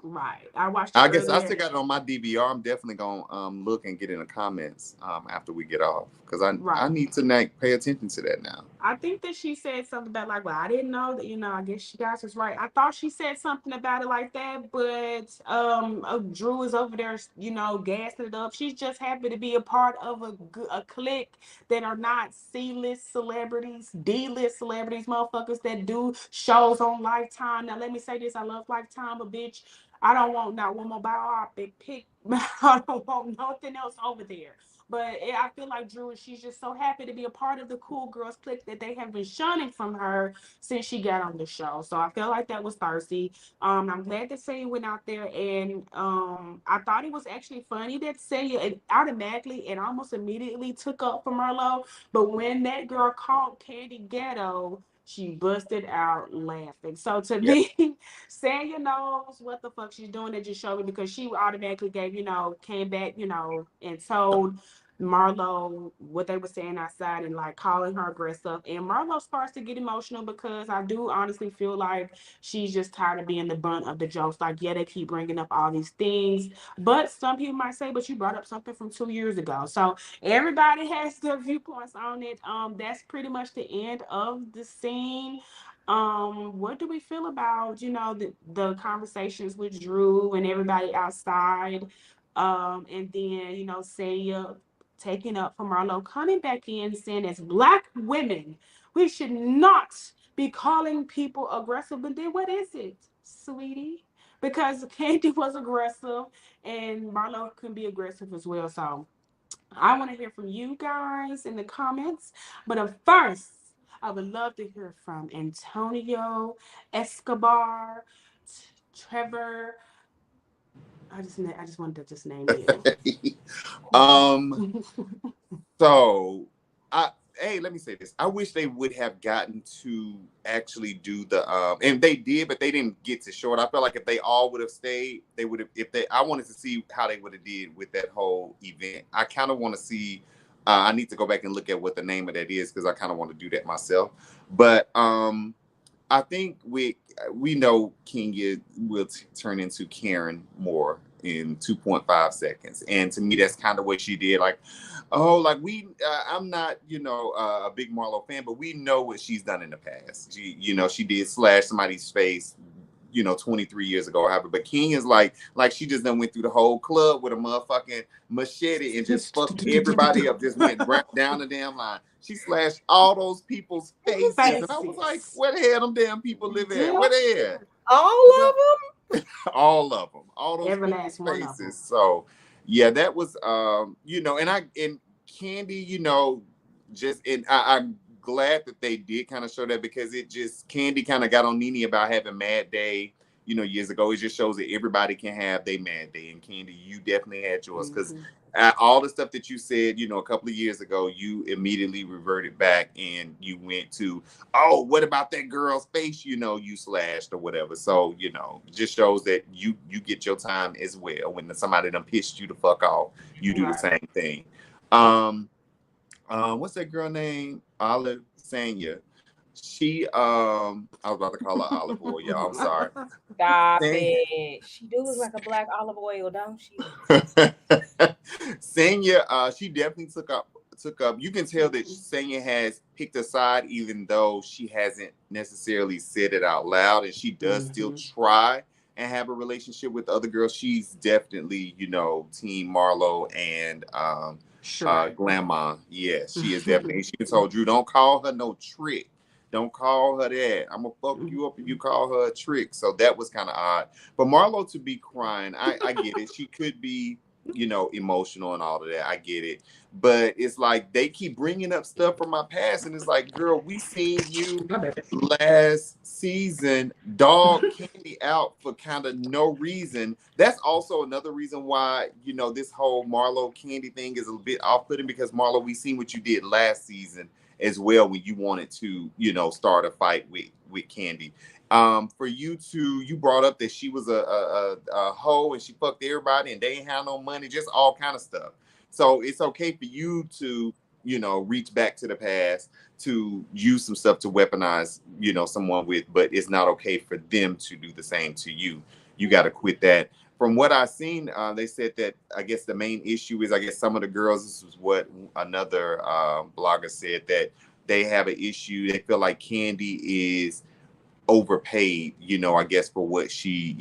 right. I watched it I guess I earlier. still got it on my DVR. I'm definitely gonna look and get in the comments after we get off because I Right. need to pay attention to that now. I think that she said something about like, well, I didn't know that, I guess she guys was right. I thought she said something about it like that, but Drew is over there, gassing it up. She's just happy to be a part of a clique that are not C-list celebrities, D-list celebrities, motherfuckers that do shows on Lifetime. Now let me say this, I love Lifetime, but bitch, I don't want not one more biopic pick. I don't want nothing else over there. But I feel like Drew, she's just so happy to be a part of the cool girls clique that they have been shunning from her since she got on the show. So I feel like that was thirsty. I'm glad that Saya went out there, and I thought it was actually funny that Saya automatically and almost immediately took up for Marlo. But when that girl called Kandi ghetto, she busted out laughing. So to Yeah. me, Saya knows what the fuck she's doing. It just showed me because she automatically gave, came back, and told Marlo what they were saying outside and like calling her aggressive. And Marlo starts to get emotional because I do honestly feel like she's just tired of being the butt of the jokes. Like, yeah, they keep bringing up all these things, but some people might say, but you brought up something from 2 years ago. So everybody has their viewpoints on it. That's pretty much the end of the scene. What do we feel about, the conversations with Drew and everybody outside? And then, Saya taking up from Marlo, coming back in saying, as Black women, we should not be calling people aggressive. But then what is it, sweetie? Because Kandi was aggressive and Marlo can be aggressive as well. So I want to hear from you guys in the comments. But first, I would love to hear from Antonio, Escobar, Trevor. I just wanted to just name you. um. So, hey, let me say this. I wish they would have gotten to actually do the and they did, but they didn't get to show it. I felt like if they all would have stayed, they would have. If they, I wanted to see how they would have did with that whole event. I kind of want to see. I need to go back and look at what the name of that is because I kind of want to do that myself. But I think we know Kenya will turn into Karen more in 2.5 seconds, and to me, that's kind of what she did. Like, oh, like I'm not, a big Marlo fan, but we know what she's done in the past. She did slash somebody's face, 23 years ago, however. But King is like she just done went through the whole club with a motherfucking machete and just fucked everybody up. Just went right down the damn line. She slashed all those people's faces, and I was like, "Where the hell them damn people live at? Where they at? All of them. All of them, all those Every people's last one of them. faces." So, yeah, that was, and Kandi, just and I'm glad that they did kind of show that because it just Kandi kind of got on Nene about having mad day, years ago. It just shows that everybody can have their mad day, and Kandi, you definitely had yours because all the stuff that you said, a couple of years ago, you immediately reverted back and you went to, oh, what about that girl's face? You slashed or whatever. So just shows that you get your time as well. When somebody done pissed you the fuck off, you do the same thing. What's that girl name? Olive Sanya. She I was about to call her Olive Oil, y'all. I'm sorry. Stop it. She do look like a black olive oil, don't she? Sanya, she definitely took up. You can tell that Sanya has picked a side, even though she hasn't necessarily said it out loud, and she does still try and have a relationship with other girls. She's definitely, Team Marlo and Grandma. Yes, she is definitely. She told Drew, don't call her no trick. Don't call her that. I'm gonna fuck you up if you call her a trick. So that was kind of odd. But Marlo to be crying, I get it. She could be, emotional and all of that. I get it. But it's like they keep bringing up stuff from my past, and it's like, girl, we seen you last season dog Kandi out for kind of no reason. That's also another reason why this whole Marlo Kandi thing is a bit off-putting because Marlo, we seen what you did last season as well when you wanted to start a fight with Kandi. For you brought up that she was a hoe and she fucked everybody and they ain't have no money, just all kind of stuff. So it's okay for you to reach back to the past to use some stuff to weaponize, someone with, but it's not okay for them to do the same to you. You got to quit that. From what I've seen, they said that I guess the main issue is, I guess some of the girls, this is what another blogger said, that they have an issue. They feel like Kandi is overpaid, I guess for what she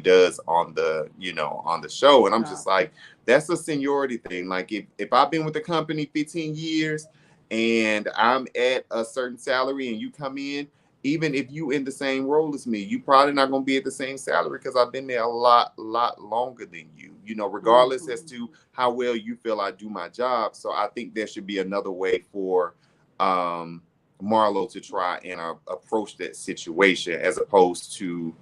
does on the, on the show. And I'm just like, that's a seniority thing. Like if I've been with the company 15 years and I'm at a certain salary and you come in, even if you in the same role as me, you probably not going to be at the same salary because I've been there a lot longer than you, regardless as to how well you feel I do my job. So I think there should be another way for Marlo to try and approach that situation, as opposed to,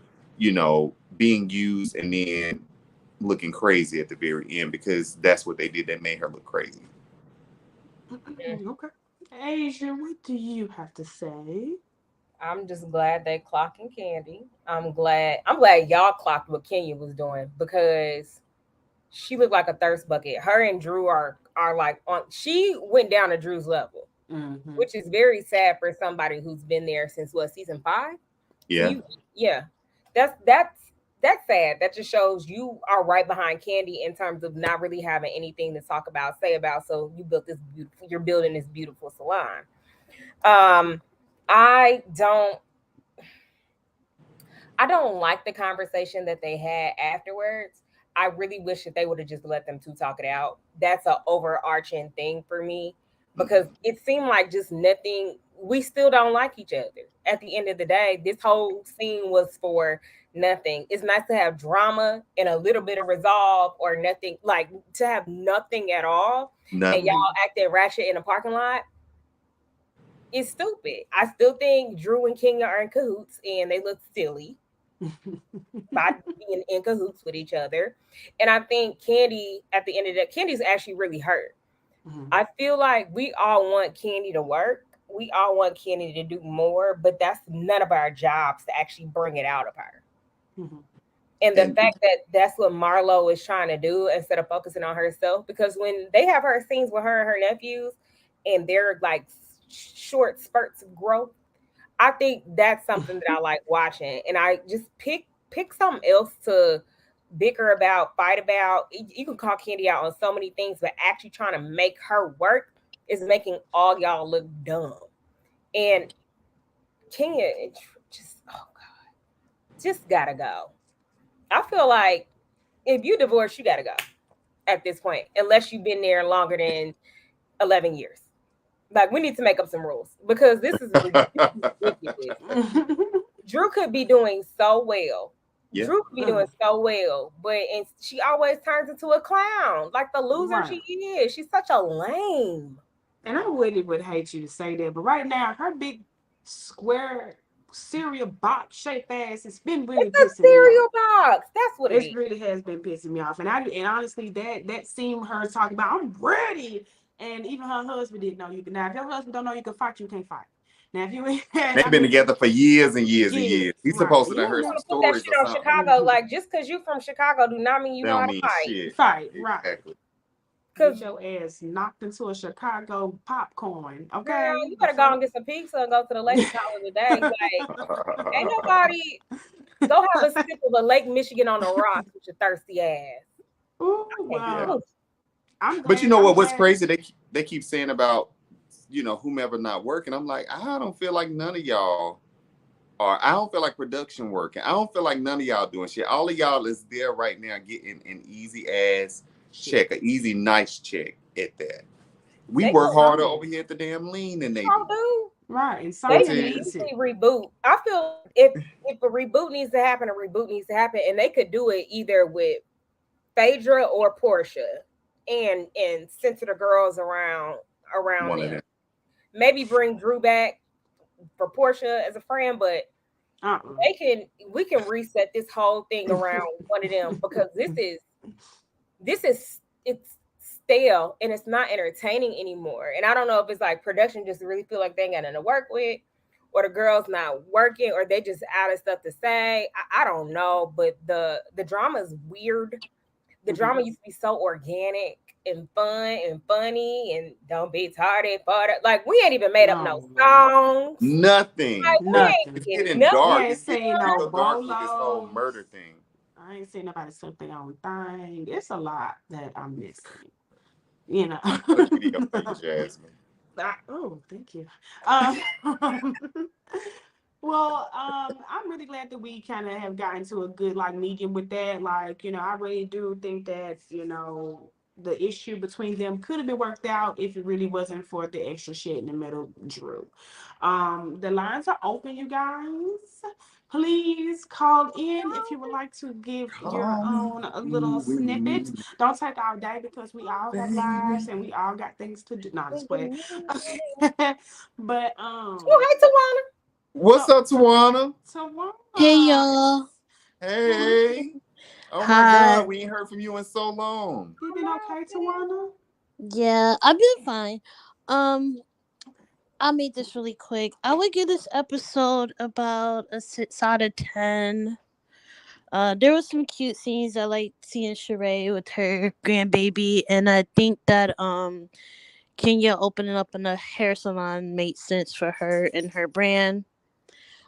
being used and then looking crazy at the very end, because that's what they did. They made her look crazy. Okay. Asia, what do you have to say? I'm just glad they clocking Kandi. I'm glad y'all clocked what Kenya was doing, because she looked like a thirst bucket. Her and Drew are like on. She went down to Drew's level, which is very sad for somebody who's been there since season 5. Yeah, So that's sad. That just shows you are right behind Kandi in terms of not really having anything to say about. So you're building this beautiful salon. I don't like the conversation that they had afterwards. I really wish that they would have just let them two talk it out. That's an overarching thing for me, because it seemed like just nothing. We still don't like each other. At the end of the day, this whole scene was for nothing. It's nice to have drama and a little bit of resolve, or nothing, like to have nothing at all. nothing. And y'all acting ratchet in a parking lot. It's stupid. I still think Drew and Kenya are in cahoots, and they look silly by being in cahoots with each other. And I think Kandi, at the end of the day, Kandi's actually really hurt. I feel like we all want Kandi to work. We all want Kandi to do more, but that's none of our jobs to actually bring it out of her. And the fact that that's what Marlo is trying to do instead of focusing on herself, because when they have her scenes with her and her nephews, and they're like short spurts of growth, I think that's something that I like watching. And I just pick something else to bicker about, fight about. You can call Kandi out on so many things, but actually trying to make her work is making all y'all look dumb. And Kenya just, oh God, just gotta go. I feel like if you divorce, you gotta go at this point, unless you've been there longer than 11 years. Like, we need to make up some rules, because this is ridiculous. Drew could be doing so well. Yeah. Drew could be doing so well, but she always turns into a clown, like the loser she is. She's such a lame. And I really would hate you to say that, but right now, her big square cereal box shaped ass has been really pissing me off. It's a cereal box. That's what it is. It really has been pissing me off. And honestly, that seemed her talking about, I'm ready. And even her husband didn't know you could. Now, if your husband don't know you can fight, you can't fight. Now, if you they've been together for years and years and years. He's supposed to have heard some stories put that shit on Chicago. Like, just because you from Chicago do not mean you know how to fight. Shit. Fight, right. Exactly. Get your ass knocked into a Chicago popcorn, okay? Girl, you better go and get some pizza and go to the lake college today. Like, ain't nobody go have a sip of a Lake Michigan on the rocks with your thirsty ass. Ooh, wow. But you know what's crazy? They keep saying about, whomever not working. I'm like, I don't feel like none of y'all are. I don't feel like production working. I don't feel like none of y'all doing shit. All of y'all is there right now getting an easy ass check, an easy nice check at that. We work harder over here at the damn lean than they do. Right. They need to reboot. I feel if a reboot needs to happen, a reboot needs to happen, and they could do it either with Phaedra or Portia, and center the girls around them. Maybe bring Drew back for Portia as a friend, but we can reset this whole thing around one of them, because it's stale and it's not entertaining anymore. And I don't know if it's like production just really feel like they ain't got nothing to work with, or the girls not working, or they just out of stuff to say. I don't know, but the drama is weird. the drama used to be so organic and fun and funny and don't be tardy for it. Like we ain't even made up no No, songs. Nothing. Like we nothing. It's ain't getting getting We nothing. dark. ain't It's getting seen no real dark with this whole bolos. murder thing. I ain't seen nobody slip their own thing. It's a lot that I'm missing. You know. A video for you, Jasmine. Oh, thank you. Um, well, I'm really glad that we kind of have gotten to a good like medium with that. Like, I really do think that, the issue between them could have been worked out if it really wasn't for the extra shit in the middle, Drew. The lines are open, you guys. Please call in if you would like to give your Call me own a little when you snippet. need Don't take all day because we all have baby. lives and we all got things to do. Not just play. Oh, But hey, Tawana. What's so up, Tawana? Hey Tawana y'all. Hey. Oh my Hi. God, we ain't heard from you in so long. you been okay, Tawana? Yeah, I've been fine. Um, I'll make this really quick. I would give this episode about a 6 out of 10. There was some cute scenes. I like seeing Sheree with her grandbaby, and I think that Kenya opening up in a hair salon made sense for her and her brand.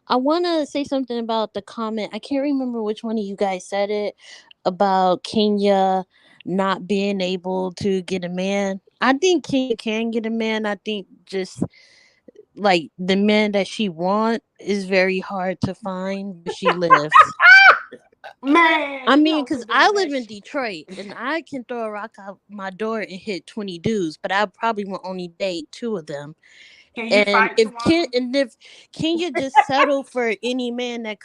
I want to say something about the comment. I can't remember which one of you guys said it about Kenya not being able to get a man. I think Kenya can get a man. I think just like the man that she want is very hard to find where she lives. I Man, you mean, don't because think I that live that in sh- Detroit and I can throw a rock out my door and hit 20 dudes, but I probably will only date two of them. Can you And fight, Tawana? If Kenya just settle for any man that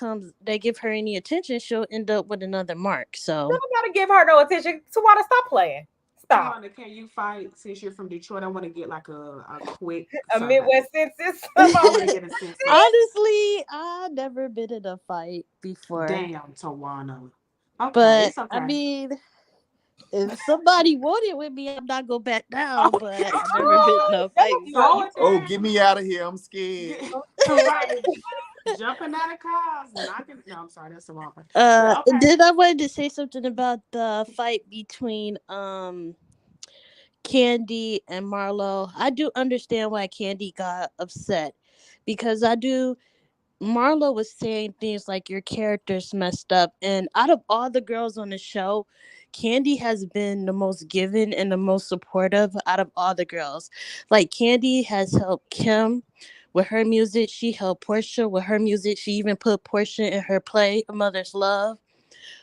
give her any attention, she'll end up with another Mark. So Don't gotta give her no attention. Tawana, stop playing. Stop. Tawana, can you fight since you're from Detroit? I want to get like a quick A survey. Midwest census. I want to get a census. honestly, I never been in a fight before. Damn, Tawana. Okay, But it's I okay. mean, if somebody wanted with me, I'm not gonna back Oh, down. But I never been Oh, in a that fight was not throw you. before. it Oh, get down. me out of here. I'm scared. Get, right. Jumping out of cars, knocking. No, I'm sorry, that's the wrong one. But And okay. then I wanted to say something about the fight between Kandi and Marlo. I do understand why Kandi got upset because I do. Marlo was saying things like your character's messed up, and out of all the girls on the show, Kandi has been the most giving and the most supportive out of all the girls. Like Kandi has helped Kim with her music. She helped Portia with her music. She even put Portia in her play, A Mother's Love.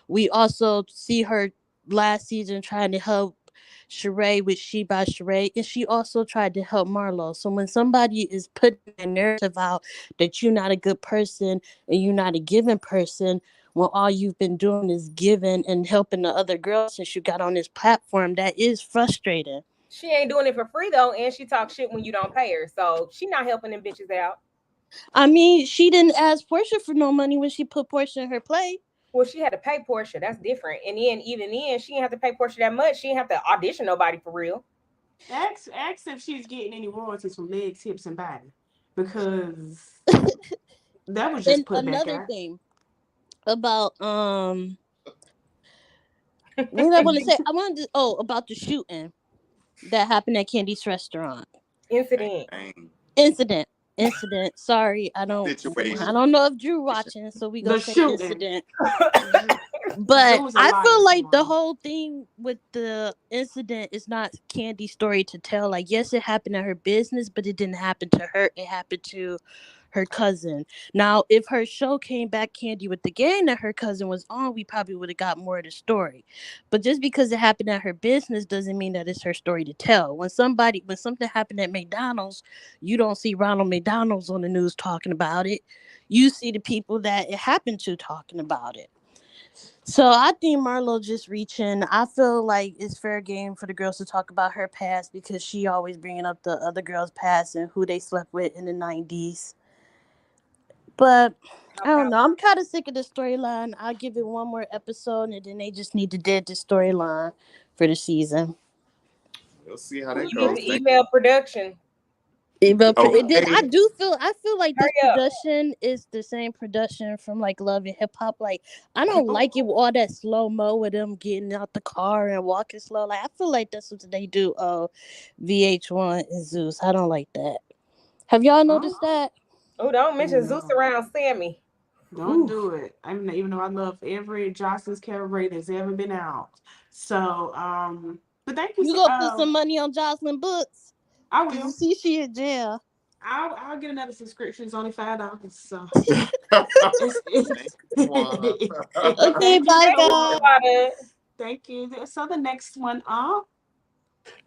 We also see her last season trying to help Sheree with She by Sheree, and she also tried to help Marlo. So when somebody is putting that narrative out that you're not a good person and you're not a giving person, when all you've been doing is giving and helping the other girls since you got on this platform, that is frustrating. She ain't doing it for free though, and she talks shit when you don't pay her. So she not helping them bitches out. I mean, she didn't ask Portia for no money when she put Portia in her play. Well, she had to pay Portia. That's different. And then even then, she didn't have to pay Portia that much. She didn't have to audition nobody for real. Ask if she's getting any royalties from legs, hips, and body, because that was just And put back another out. thing about what did I want to say? I wanted to about the shooting that happened at Candy's restaurant. Dang, Incident. dang. Incident. Incident. Sorry, I Situation. don't know if Drew watching, so we gonna The say shooting. incident. Drew, But Drew was a I liar, feel like the Tawana. whole thing with the incident is not Candy's story to tell. Like, yes, it happened at her business, but it didn't happen to her. It happened to her cousin. Now, if her show came back Candy with the gang that her cousin was on, we probably would have got more of the story. But just because it happened at her business doesn't mean that it's her story to tell. When something happened at McDonald's, you don't see Ronald McDonald's on the news talking about it. You see the people that it happened to talking about it. So I think Marlo just reaching. I feel like it's fair game for the girls to talk about her past because she always bringing up the other girls' past and who they slept with in the 90s. But I Okay. don't know. I'm kind of sick of the storyline. I'll give it one more episode and then they just need to dead the storyline for the season. We'll see how We that need Okay. goes. to Thank email production. But then Okay. I feel like this Hurry up. production is the same production from like Love and Hip Hop. Like I don't like it with all that slow mo with them getting out the car and walking slow. Like I feel like that's what they do. VH1 and Zeus. I don't like that. Have y'all Oh, noticed that? Oh, don't mention Zeus no. around Sammy. Don't Oof. do it. I mean, even though I love every Jocelyn's cabaret that's ever been out. So, but thank you. You gonna put some money on Jocelyn books? I Cause you will. see she in jail. I'll get another subscription. It's only $5. So Thank you, Juan. Okay, thank you bye Thank so you, guys. much. Tawada. Thank you. So the next one up.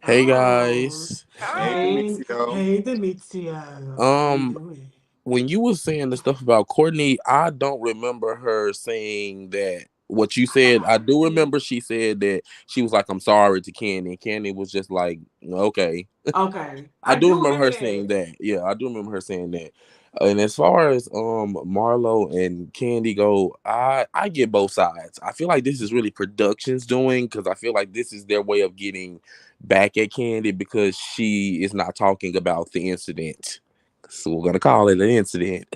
Hey Oh, guys. Hey, Hi. Demetrio. hey, Demetrio. How you Um, doing? when you were saying the stuff about Courtney, I don't remember her saying that. What you said, I do remember she said that she was like, "I'm sorry" to Kandi, and Kandi was just like, "Okay." Okay, I I do do remember remember her saying that. that. Yeah, I do remember her saying that. And as far as Marlo and Kandi go, I get both sides. I feel like this is really production's doing because I feel like this is their way of getting back at Kandi because she is not talking about the incident. So we're gonna call it an incident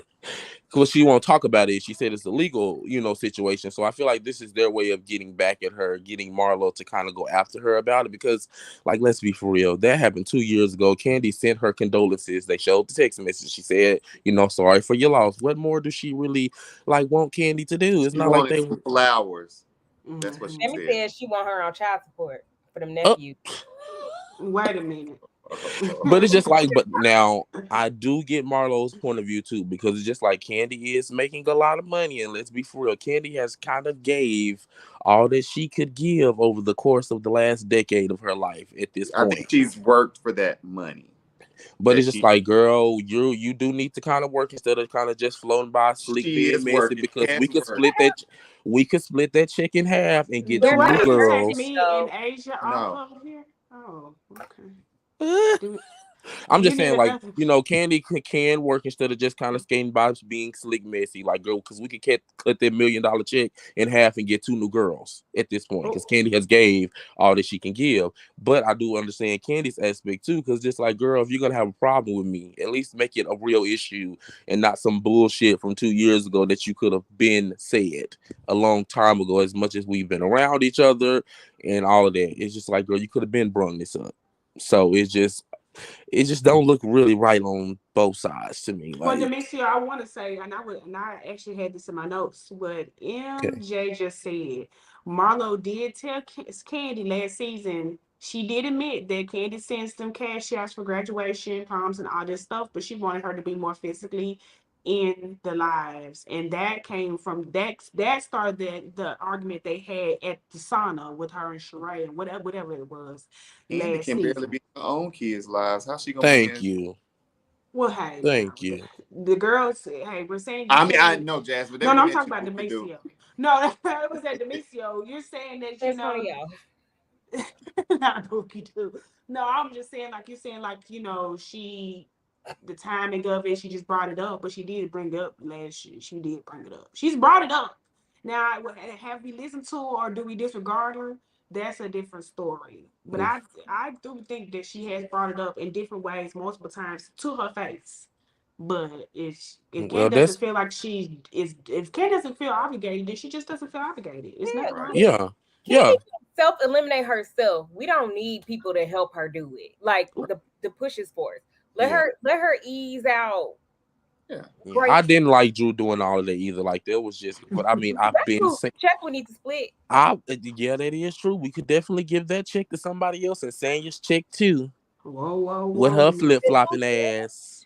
because she won't talk about it. She said it's a legal, situation. So I feel like this is their way of getting back at her, getting Marlo to kind of go after her about it. Because, like, let's be for real, that happened 2 years ago. Kandi sent her condolences. They showed the text message. She said, sorry for your loss. What more does she really like want Kandi to do? It's She not like wanted they. some flowers. That's what she Mhm. Sammy said. said she want her on child support for them Uh, nephews. Wait a minute. but it's just like, but now I do get Marlo's point of view too, because it's just like Kandi is making a lot of money, and let's be for real, Kandi has kind of gave all that she could give over the course of the last decade of her life at this I think point. she's worked for that money. But That it's just like, girl, you do need to kind of work instead of kind of just floating by slick she being is messy, working because and working. we could split that check in half and get Do two They're we new not need to take married girls. me and though. Asia off No. of here? Oh, okay. Eh, Do I'm you just need saying, like, another? Kandi can work instead of just kind of skating by being slick messy. Like, girl, because we could cut that $1 million check in half and get two new girls at this point. Because Oh, Kandi has gave all that she can give. But I do understand Candy's aspect too, because just like, girl, if you're gonna have a problem with me, at least make it a real issue and not some bullshit from 2 years ago that you could have been said a long time ago. As much as we've been around each other and all of that, it's just like, girl, you could have been brung this up. So it just don't look really right on both sides to me. well, Like, Demetria, I want to say, and I actually had this in my notes. What okay, MJ just said, Marlo did tell Kandi last season. She did admit that Kandi sends them cash outs for graduation, proms, and all this stuff, but she wanted her to be more physically in the lives, and that came from that. That started the argument they had at the sauna with her and Sheree, and whatever it was Candy last can barely season. be in her own kids' lives. How's she gonna be thank in? you, Well, hey, now thank you. the girls, hey, we're saying you I mean, I can't. know, Jazz, but they No, no, wouldn't I'm let talking you about do what you do. Demetrio. No, it was at Demetrio. You're saying that It's funny, y'all. not Bookie too. No, I'm just saying, like you're saying, like the timing of it, she just brought it up, but she did bring it up last year. She did bring it up. She's brought it up. Now, have we listened to her or do we disregard her? That's a different story. But Mm. I do think that she has brought it up in different ways, multiple times to her face. But if Well, Ken doesn't that's feel like she is, if Ken doesn't feel obligated, then she just doesn't feel obligated. It's Yeah, nothing wrong Right. with that. yeah, Candy yeah. can self-eliminate herself. We don't need people to help her do it. Like the push is forth. Yeah. Let her ease out Yeah. Yeah, I gracefully. didn't like Drew doing all of that either. Like, there was just, but I mean, I've That's been who saying, check we need to split. yeah, that is true. We could definitely give that check to somebody else, and Sanya's check too, Whoa, whoa, with whoa. her flip flopping ass.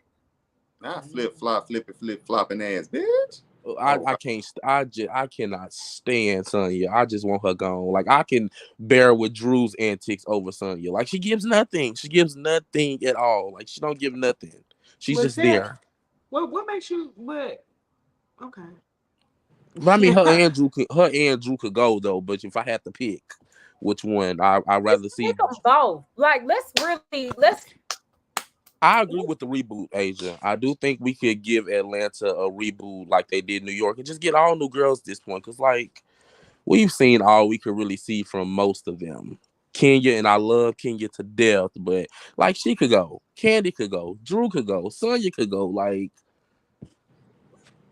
Not flip flopping ass, bitch. Oh, I can't. I cannot stand Sonya. I just want her gone. Like, I can bear with Drew's antics over Sonya. Like, she gives nothing. She gives nothing at all. Like, she don't give nothing. She's But just that, there. what makes you? But okay. But I mean, her and Drew could go though. But if I had to pick which one, I'd Just rather pick see. them both. Like let's I agree with the reboot, Asia. I do think we could give Atlanta a reboot like they did New York and just get all new girls at this point. Cause like we've seen all we could really see from most of them. Kenya, and I love Kenya to death, but like she could go, Kandi could go, Drew could go, Sonya could go. Like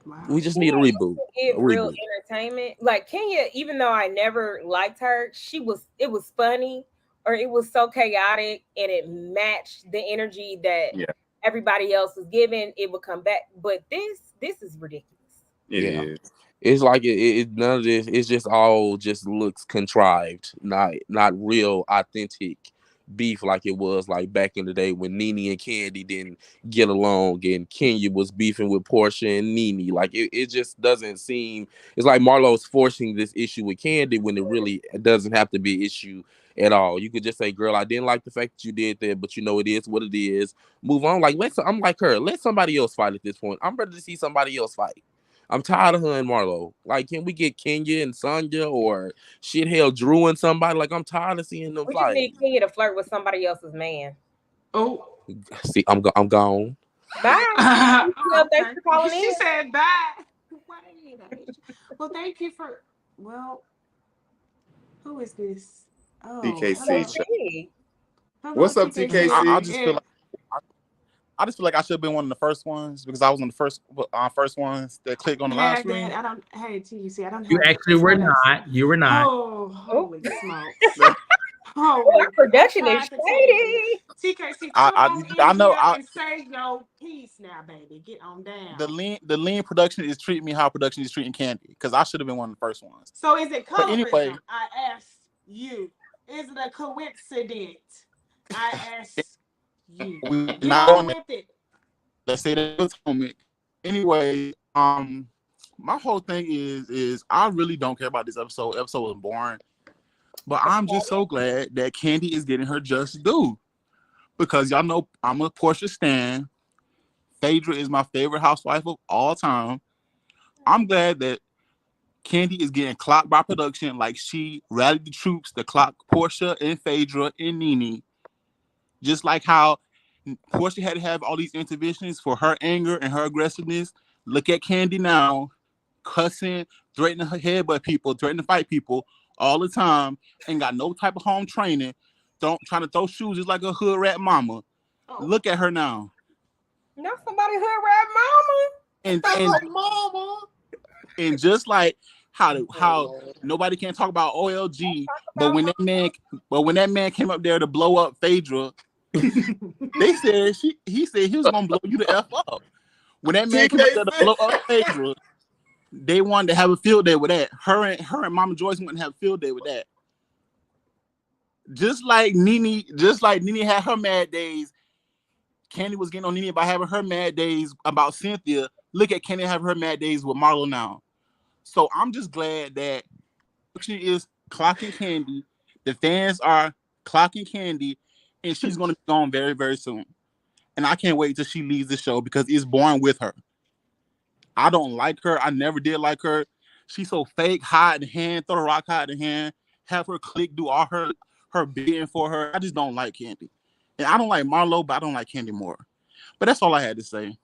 we Wow. just need a Kenya reboot. used to A give real reboot. entertainment. Like Kenya, even though I never liked her, it was funny or it was so chaotic and it matched the energy that Yeah, everybody else was giving. It would come back, but this is ridiculous. it Yeah. is. It's like none of this. It's just all just looks contrived, not real, authentic beef like it was like back in the day when Nene and Kandi didn't get along and Kenya was beefing with Portia and Nene. Like it just doesn't seem. It's like Marlo's forcing this issue with Kandi when it really doesn't have to be an issue at all. You could just say, "Girl, I didn't like the fact that you did that, but you know it is what it is. Move on." Like I'm like her. Let somebody else fight at this point. I'm ready to see somebody else fight. I'm tired of her and Marlo. Like, can we get Kenya and Sonya or shit hell Drew and somebody? Like, I'm tired of seeing them We just fight. need Kenya to flirt with somebody else's man. Oh. See, I'm gone. Bye. Oh, Thanks okay. for calling She in. said bye. Wait. Well, thank you for. Well, who is this? Oh, TKC. hello. TKC. Hello, What's up, TKC. TKC? I just feel like I just feel like I should have been one of the first ones because I was one of the first ones that clicked on the live Have that. stream. I don't. Hey, TKC. I don't You have. actually were Slow down. not. You were not. Oh, Oh, holy smokes! our Holy! production is Tried to tell you. shady. TKC, I come on I in know here and say your piece now, baby. Get on down. the lean production is treating me how production is treating Kandi because I should have been one of the first ones. So is it But anyway, colorism? I asked you. Is it a coincidence? I asked you. we Get not on on it. with it. Let's say that atomic. Anyway, my whole thing is I really don't care about this episode. Episode was boring, but I'm just so glad that Kandi is getting her just due because y'all know I'm a Portia stan. Phaedra is my favorite housewife of all time. I'm glad that Kandi is getting clocked by production like she rallied the troops to clock Portia and Phaedra and Nene. Just like how Portia had to have all these interventions for her anger and her aggressiveness. Look at Kandi now, cussing, threatening her headbutt people, threatening to fight people all the time, and got no type of home training. Trying to throw shoes just like a hood rat mama. Oh. Look at her now. Not somebody hood rat mama. And Mama. and just like how nobody can talk about OLG, but when that man came up there to blow up Phaedra, they said he said he was gonna blow you the F up. When that man came up there to blow up Phaedra, they wanted to have a field day with that. Her and Mama Joyce wanted to have a field day with that. Just like Nene had her mad days. Kandi was getting on Nene by having her mad days about Cynthia. Look at Kandi having her mad days with Marlo now. So I'm just glad that she is clocking Kandi. The fans are clocking Kandi, and she's going to be gone very, very soon. And I can't wait till she leaves the show because it's boring with her. I don't like her. I never did like her. She's so fake, hide in hand, throw a rock hide in hand, have her clique do all her bidding for her. I just don't like Kandi. And I don't like Marlo, but I don't like Kandi more. But that's all I had to say.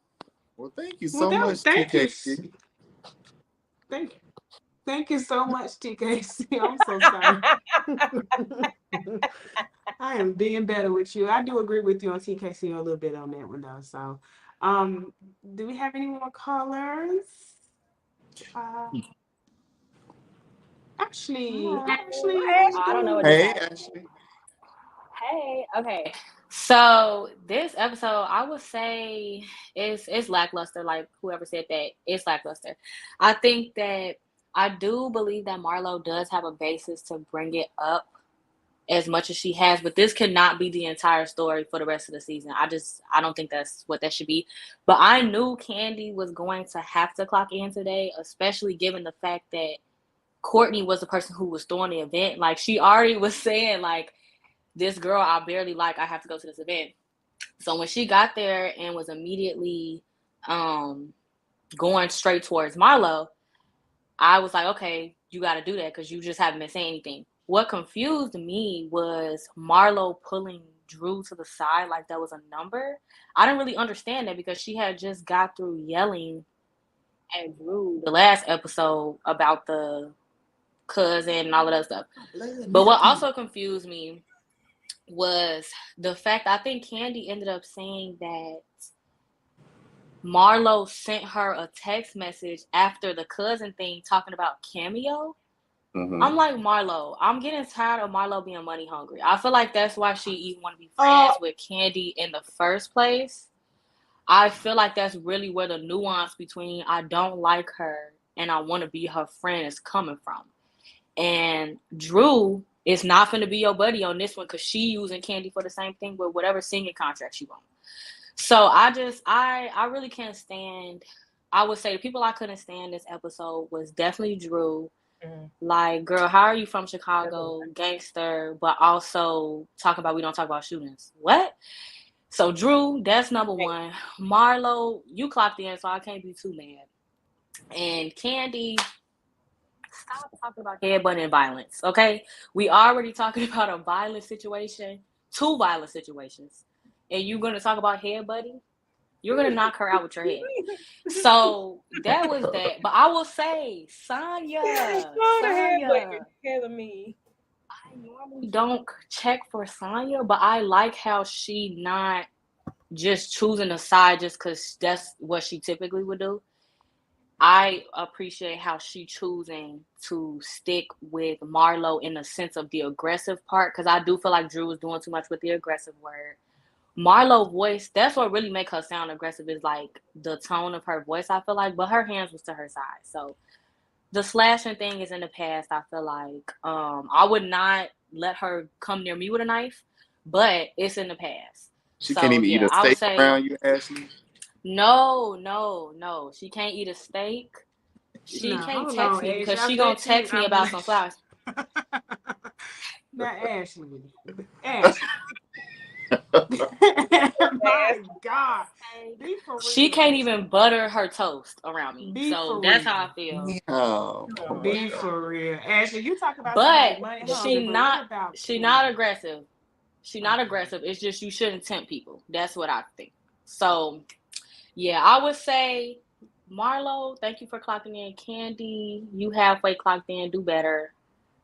Well, thank you so much, thank you. TKC. Thank you so much, TKC. I'm so sorry. I am being better with you. I do agree with you on TKC a little bit on that one though. So, do we have any more callers? Ashley. I don't know what Hey, to say. Ashley. Hey, okay. So this episode, I would say it's lackluster. Like whoever said that, it's lackluster. I think that I do believe that Marlo does have a basis to bring it up as much as she has, but this cannot be the entire story for the rest of the season. I don't think that's what that should be. But I knew Kandi was going to have to clock in today, especially given the fact that Courtney was the person who was throwing the event. Like she already was saying, like, this girl I barely like, I have to go to this event. So when she got there and was immediately going straight towards Marlo, I was like, okay, you got to do that because you just haven't been saying anything. What confused me was Marlo pulling Drew to the side like that was a number. I didn't really understand that because she had just got through yelling at Drew the last episode about the cousin and all of that stuff. But what also confused me was the fact I think Kandi ended up saying that Marlo sent her a text message after the cousin thing talking about Cameo. I'm like, Marlo, I'm getting tired of Marlo being money hungry. I feel like that's why she even want to be friends with Kandi in the first place. I feel like that's really where the nuance between I don't like her and I want to be her friend is coming from. And Drew is not going to be your buddy on this one because she using Kandi for the same thing with whatever singing contract she wants. So I really can't stand. I would say the people I couldn't stand this episode was definitely Drew. Like, girl, how are you from Chicago, gangster, but also talking about we don't talk about shootings? What? So Drew, that's number one. Marlo, you clocked in, so I can't be too mad. And Kandi, stop talking about headbutting and violence, okay? We already talking about a violent situation, 2 violent situations, and you're gonna talk about headbutting? You're gonna knock her out with your head. So that was that. But I will say, Sonya, I normally don't check for Sonya, but I like how she not just choosing a side just because that's what she typically would do. I appreciate how she choosing to stick with Marlo in the sense of the aggressive part, because I do feel like Drew was doing too much with the aggressive word. Marlo's voice, that's what really make her sound aggressive is like the tone of her voice, I feel like, but her hands was to her side. So the slashing thing is in the past, I feel like. I would not let her come near me with a knife, but it's in the past. She can't even eat a I would steak say around you, Ashley. no. She can't eat a steak. She can't text me because she gonna text me about some flowers. Now, Ashley. My God. She can't even butter her toast around me. So that's how I feel. Be for real. Ashley, you talk about but money she not aggressive. She not aggressive. It's just you shouldn't tempt people. That's what I think. So yeah, I would say Marlo, thank you for clocking in. Kandi, you halfway clocked in, do better.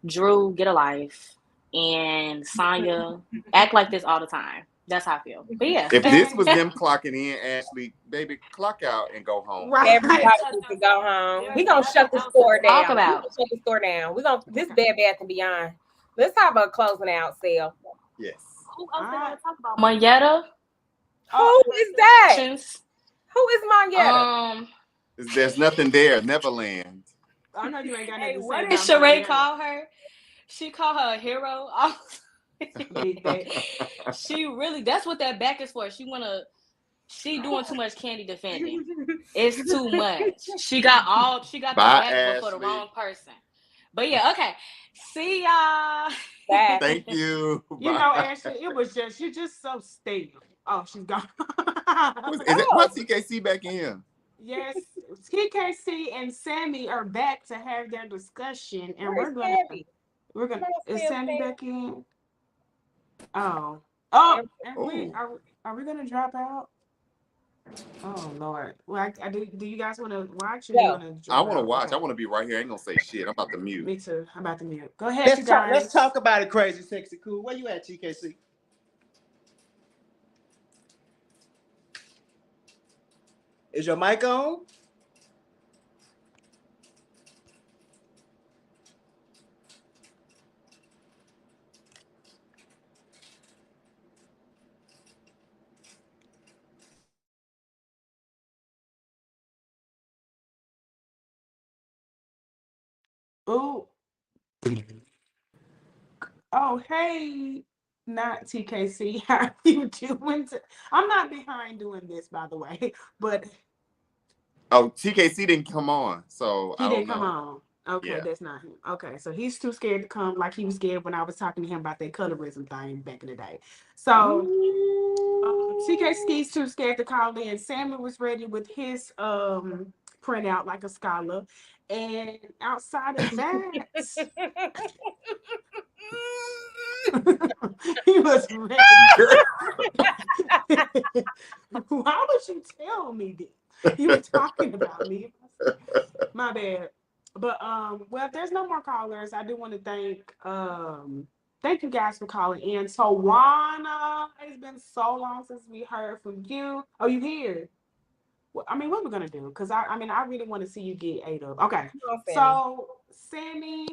Drew, get a life. And Sonya, act like this all the time. That's how I feel. But yeah. If this was them clocking in, Ashley, baby, clock out and go home. Right. Everybody needs to go home. We're gonna shut the store down. We're gonna shut the store down. We're gonna this Bed Bath and Beyond. Let's talk about closing out sale. Yes. Who else they gonna talk about? Moneta? Who is that? Who is Moneta? There's nothing there. Neverland. I know you ain't got nothing to say. What did Sheree call her? She called her a hero. She really, that's what that back is for. She doing too much Kandi defending. It's too much. She got the back but for the wrong person. But yeah, okay. See y'all. Thank you. You know, Ashley, it was just, you're just so stable. Oh, she's gone. What's TKC back in? Yes, TKC and Sammy are back to have their discussion, and we're gonna. Is Sammy back in? Oh, are we gonna drop out? Oh Lord. Well, do you guys want to watch? Or I want to watch. Okay. I want to be right here. I ain't gonna say shit. I'm about to mute. Me too. I'm about to mute. Go ahead, you guys. Let's talk about it. Crazy, sexy, cool. Where you at, TKC? Is your mic on? Oh. Oh, hey, not TKC. How are you doing? I'm not behind doing this, by the way, but. Oh, TKC didn't come on, so he didn't come on. Okay, yeah. That's not him. Okay, so he's too scared to come, like he was scared when I was talking to him about that colorism thing back in the day. So TKC's too scared to call in. Sammy was ready with his printout like a scholar, and outside of that, he was ready. Why would you tell me this? You were talking about me. My bad. But well, if there's no more callers, I do want to thank Thank you guys for calling in. Tawana, it's been so long since we heard from you. Oh, you here? Well, I mean, what we're gonna do? Because I mean, I really want to see you get ate up. Okay, so Sammy,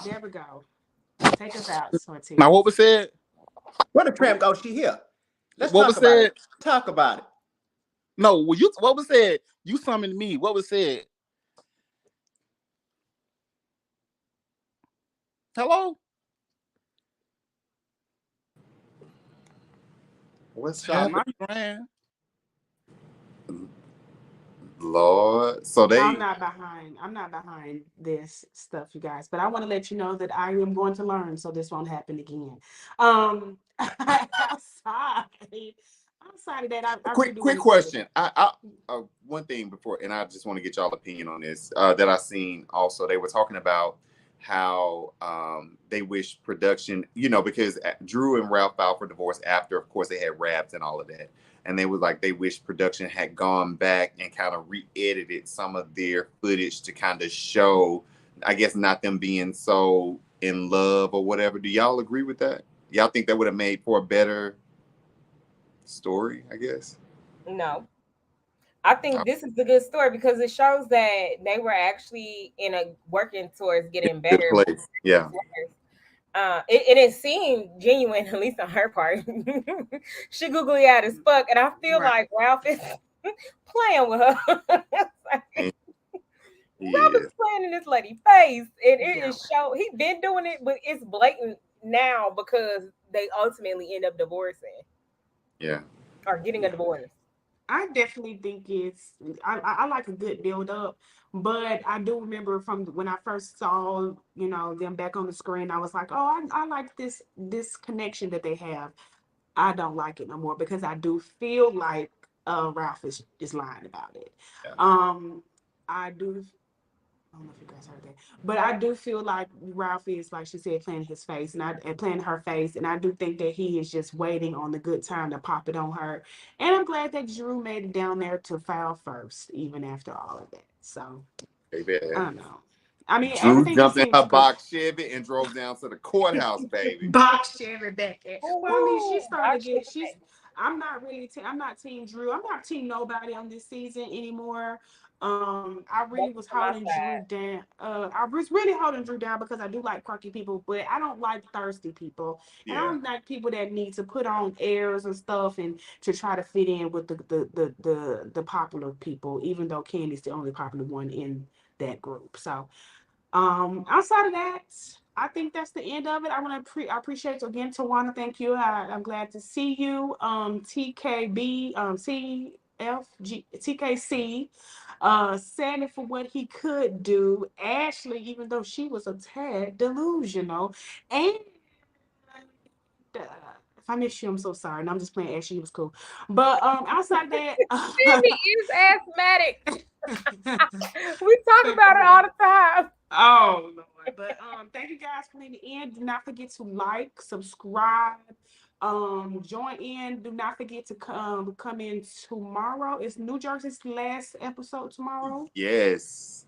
there we go. Take us out, Sorty. Now, what was said? Where the tramp go? She here. Let's What talk was about said? it. Talk about it. No, what was said? You summoned me. What was said? Hello? What's Child, happening? my grand. Lord. So I'm not behind this stuff, you guys. But I want to let you know that I am going to learn, so this won't happen again. Outside of that, I really quick do quick want to question. I one thing before, and I just want to get y'all opinion on this. That I seen also. They were talking about how they wish production, because Drew and Ralph filed for divorce after, of course, they had raps and all of that. And they was like, they wish production had gone back and kind of re-edited some of their footage to kind of show, I guess, not them being so in love or whatever. Do y'all agree with that? Y'all think that would have made for a better story, I guess? No. I think this is a good story because it shows that they were actually working towards getting Good better. place. Yeah. It seemed genuine, at least on her part. She googly eyed as fuck, and I feel like Ralph is playing with her. Ralph is playing in this lady's face, and it is show he been doing it, but it's blatant now because they ultimately end up divorcing. Yeah. Or getting a divorce. I definitely think I like a good build up, but I do remember from when I first saw, them back on the screen, I was like, oh, I like this connection that they have. I don't like it no more because I do feel like Ralph is lying about it. Yeah. I do. I don't know if you guys heard that, but I do feel like Ralph is, like she said, playing his face and playing her face, and I do think that he is just waiting on the good time to pop it on her. And I'm glad that Drew made it down there to file first, even after all of that. So Baby. I don't know. I mean, Drew everything just jumped in seems her good. box Chevy and drove down to the courthouse, baby. Box Chevy back there. Well, I mean, she started to get. Chevy. I'm not really. I'm not team Drew. I'm not team nobody on this season anymore. I really was holding Drew down. I was really holding Drew down because I do like quirky people, but I don't like thirsty people, and I don't like people that need to put on airs and stuff and to try to fit in with the popular people. Even though Kandi's the only popular one in that group, so. Outside of that, I think that's the end of it. I appreciate you again, Tawana. Thank you. I'm glad to see you. TKB, TKC, Sandy for what he could do. Ashley, even though she was a tad delusional, and if I miss you, I'm so sorry. And I'm just playing Ashley. She was cool, but outside that, Sammy is asthmatic. We talk about it all the time. Oh Lord. But thank you guys for leaving in. Do not forget to like, subscribe, join in. Do not forget to come in tomorrow. It's New Jersey's last episode tomorrow. Yes.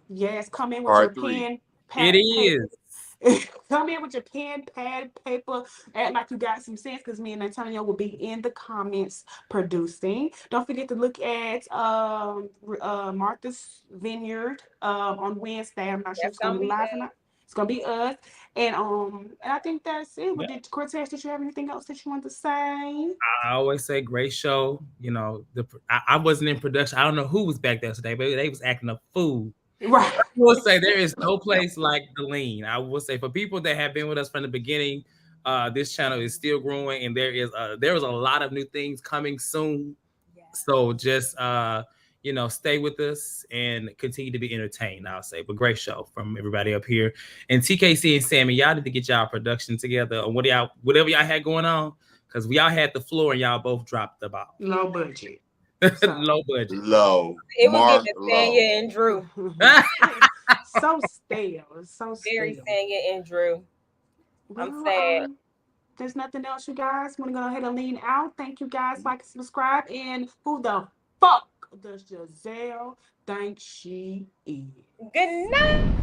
Come in with Part your 3. pen, It is. come in with your pen, pad, paper, act like you got some sense because me and Antonio will be in the comments producing. Don't forget to look at Martha's Vineyard on Wednesday. I'm not sure it's gonna be live or not. It's gonna be us. And I think that's it. Yeah. Did Cortez, did you have anything else that you want to say? I always say great show. I wasn't in production. I don't know who was back there today, but they was acting a fool. Right. I will say there is no place like the lean. I will say for people that have been with us from the beginning, this channel is still growing, and there is a lot of new things coming soon. Yeah. So just stay with us and continue to be entertained. I'll say, but great show from everybody up here. And TKC and Sammy, y'all need to get y'all production together or whatever y'all had going on, because we all had the floor and y'all both dropped the ball. Low budget. Low budget. Low. It was getting Sanya and Drew. So stale. So stale. Very Sanya and Drew. I'm sad. There's nothing else, you guys. Want to go ahead and lean out. Thank you guys. Like, subscribe, and who the fuck does Giselle think she is? Good night.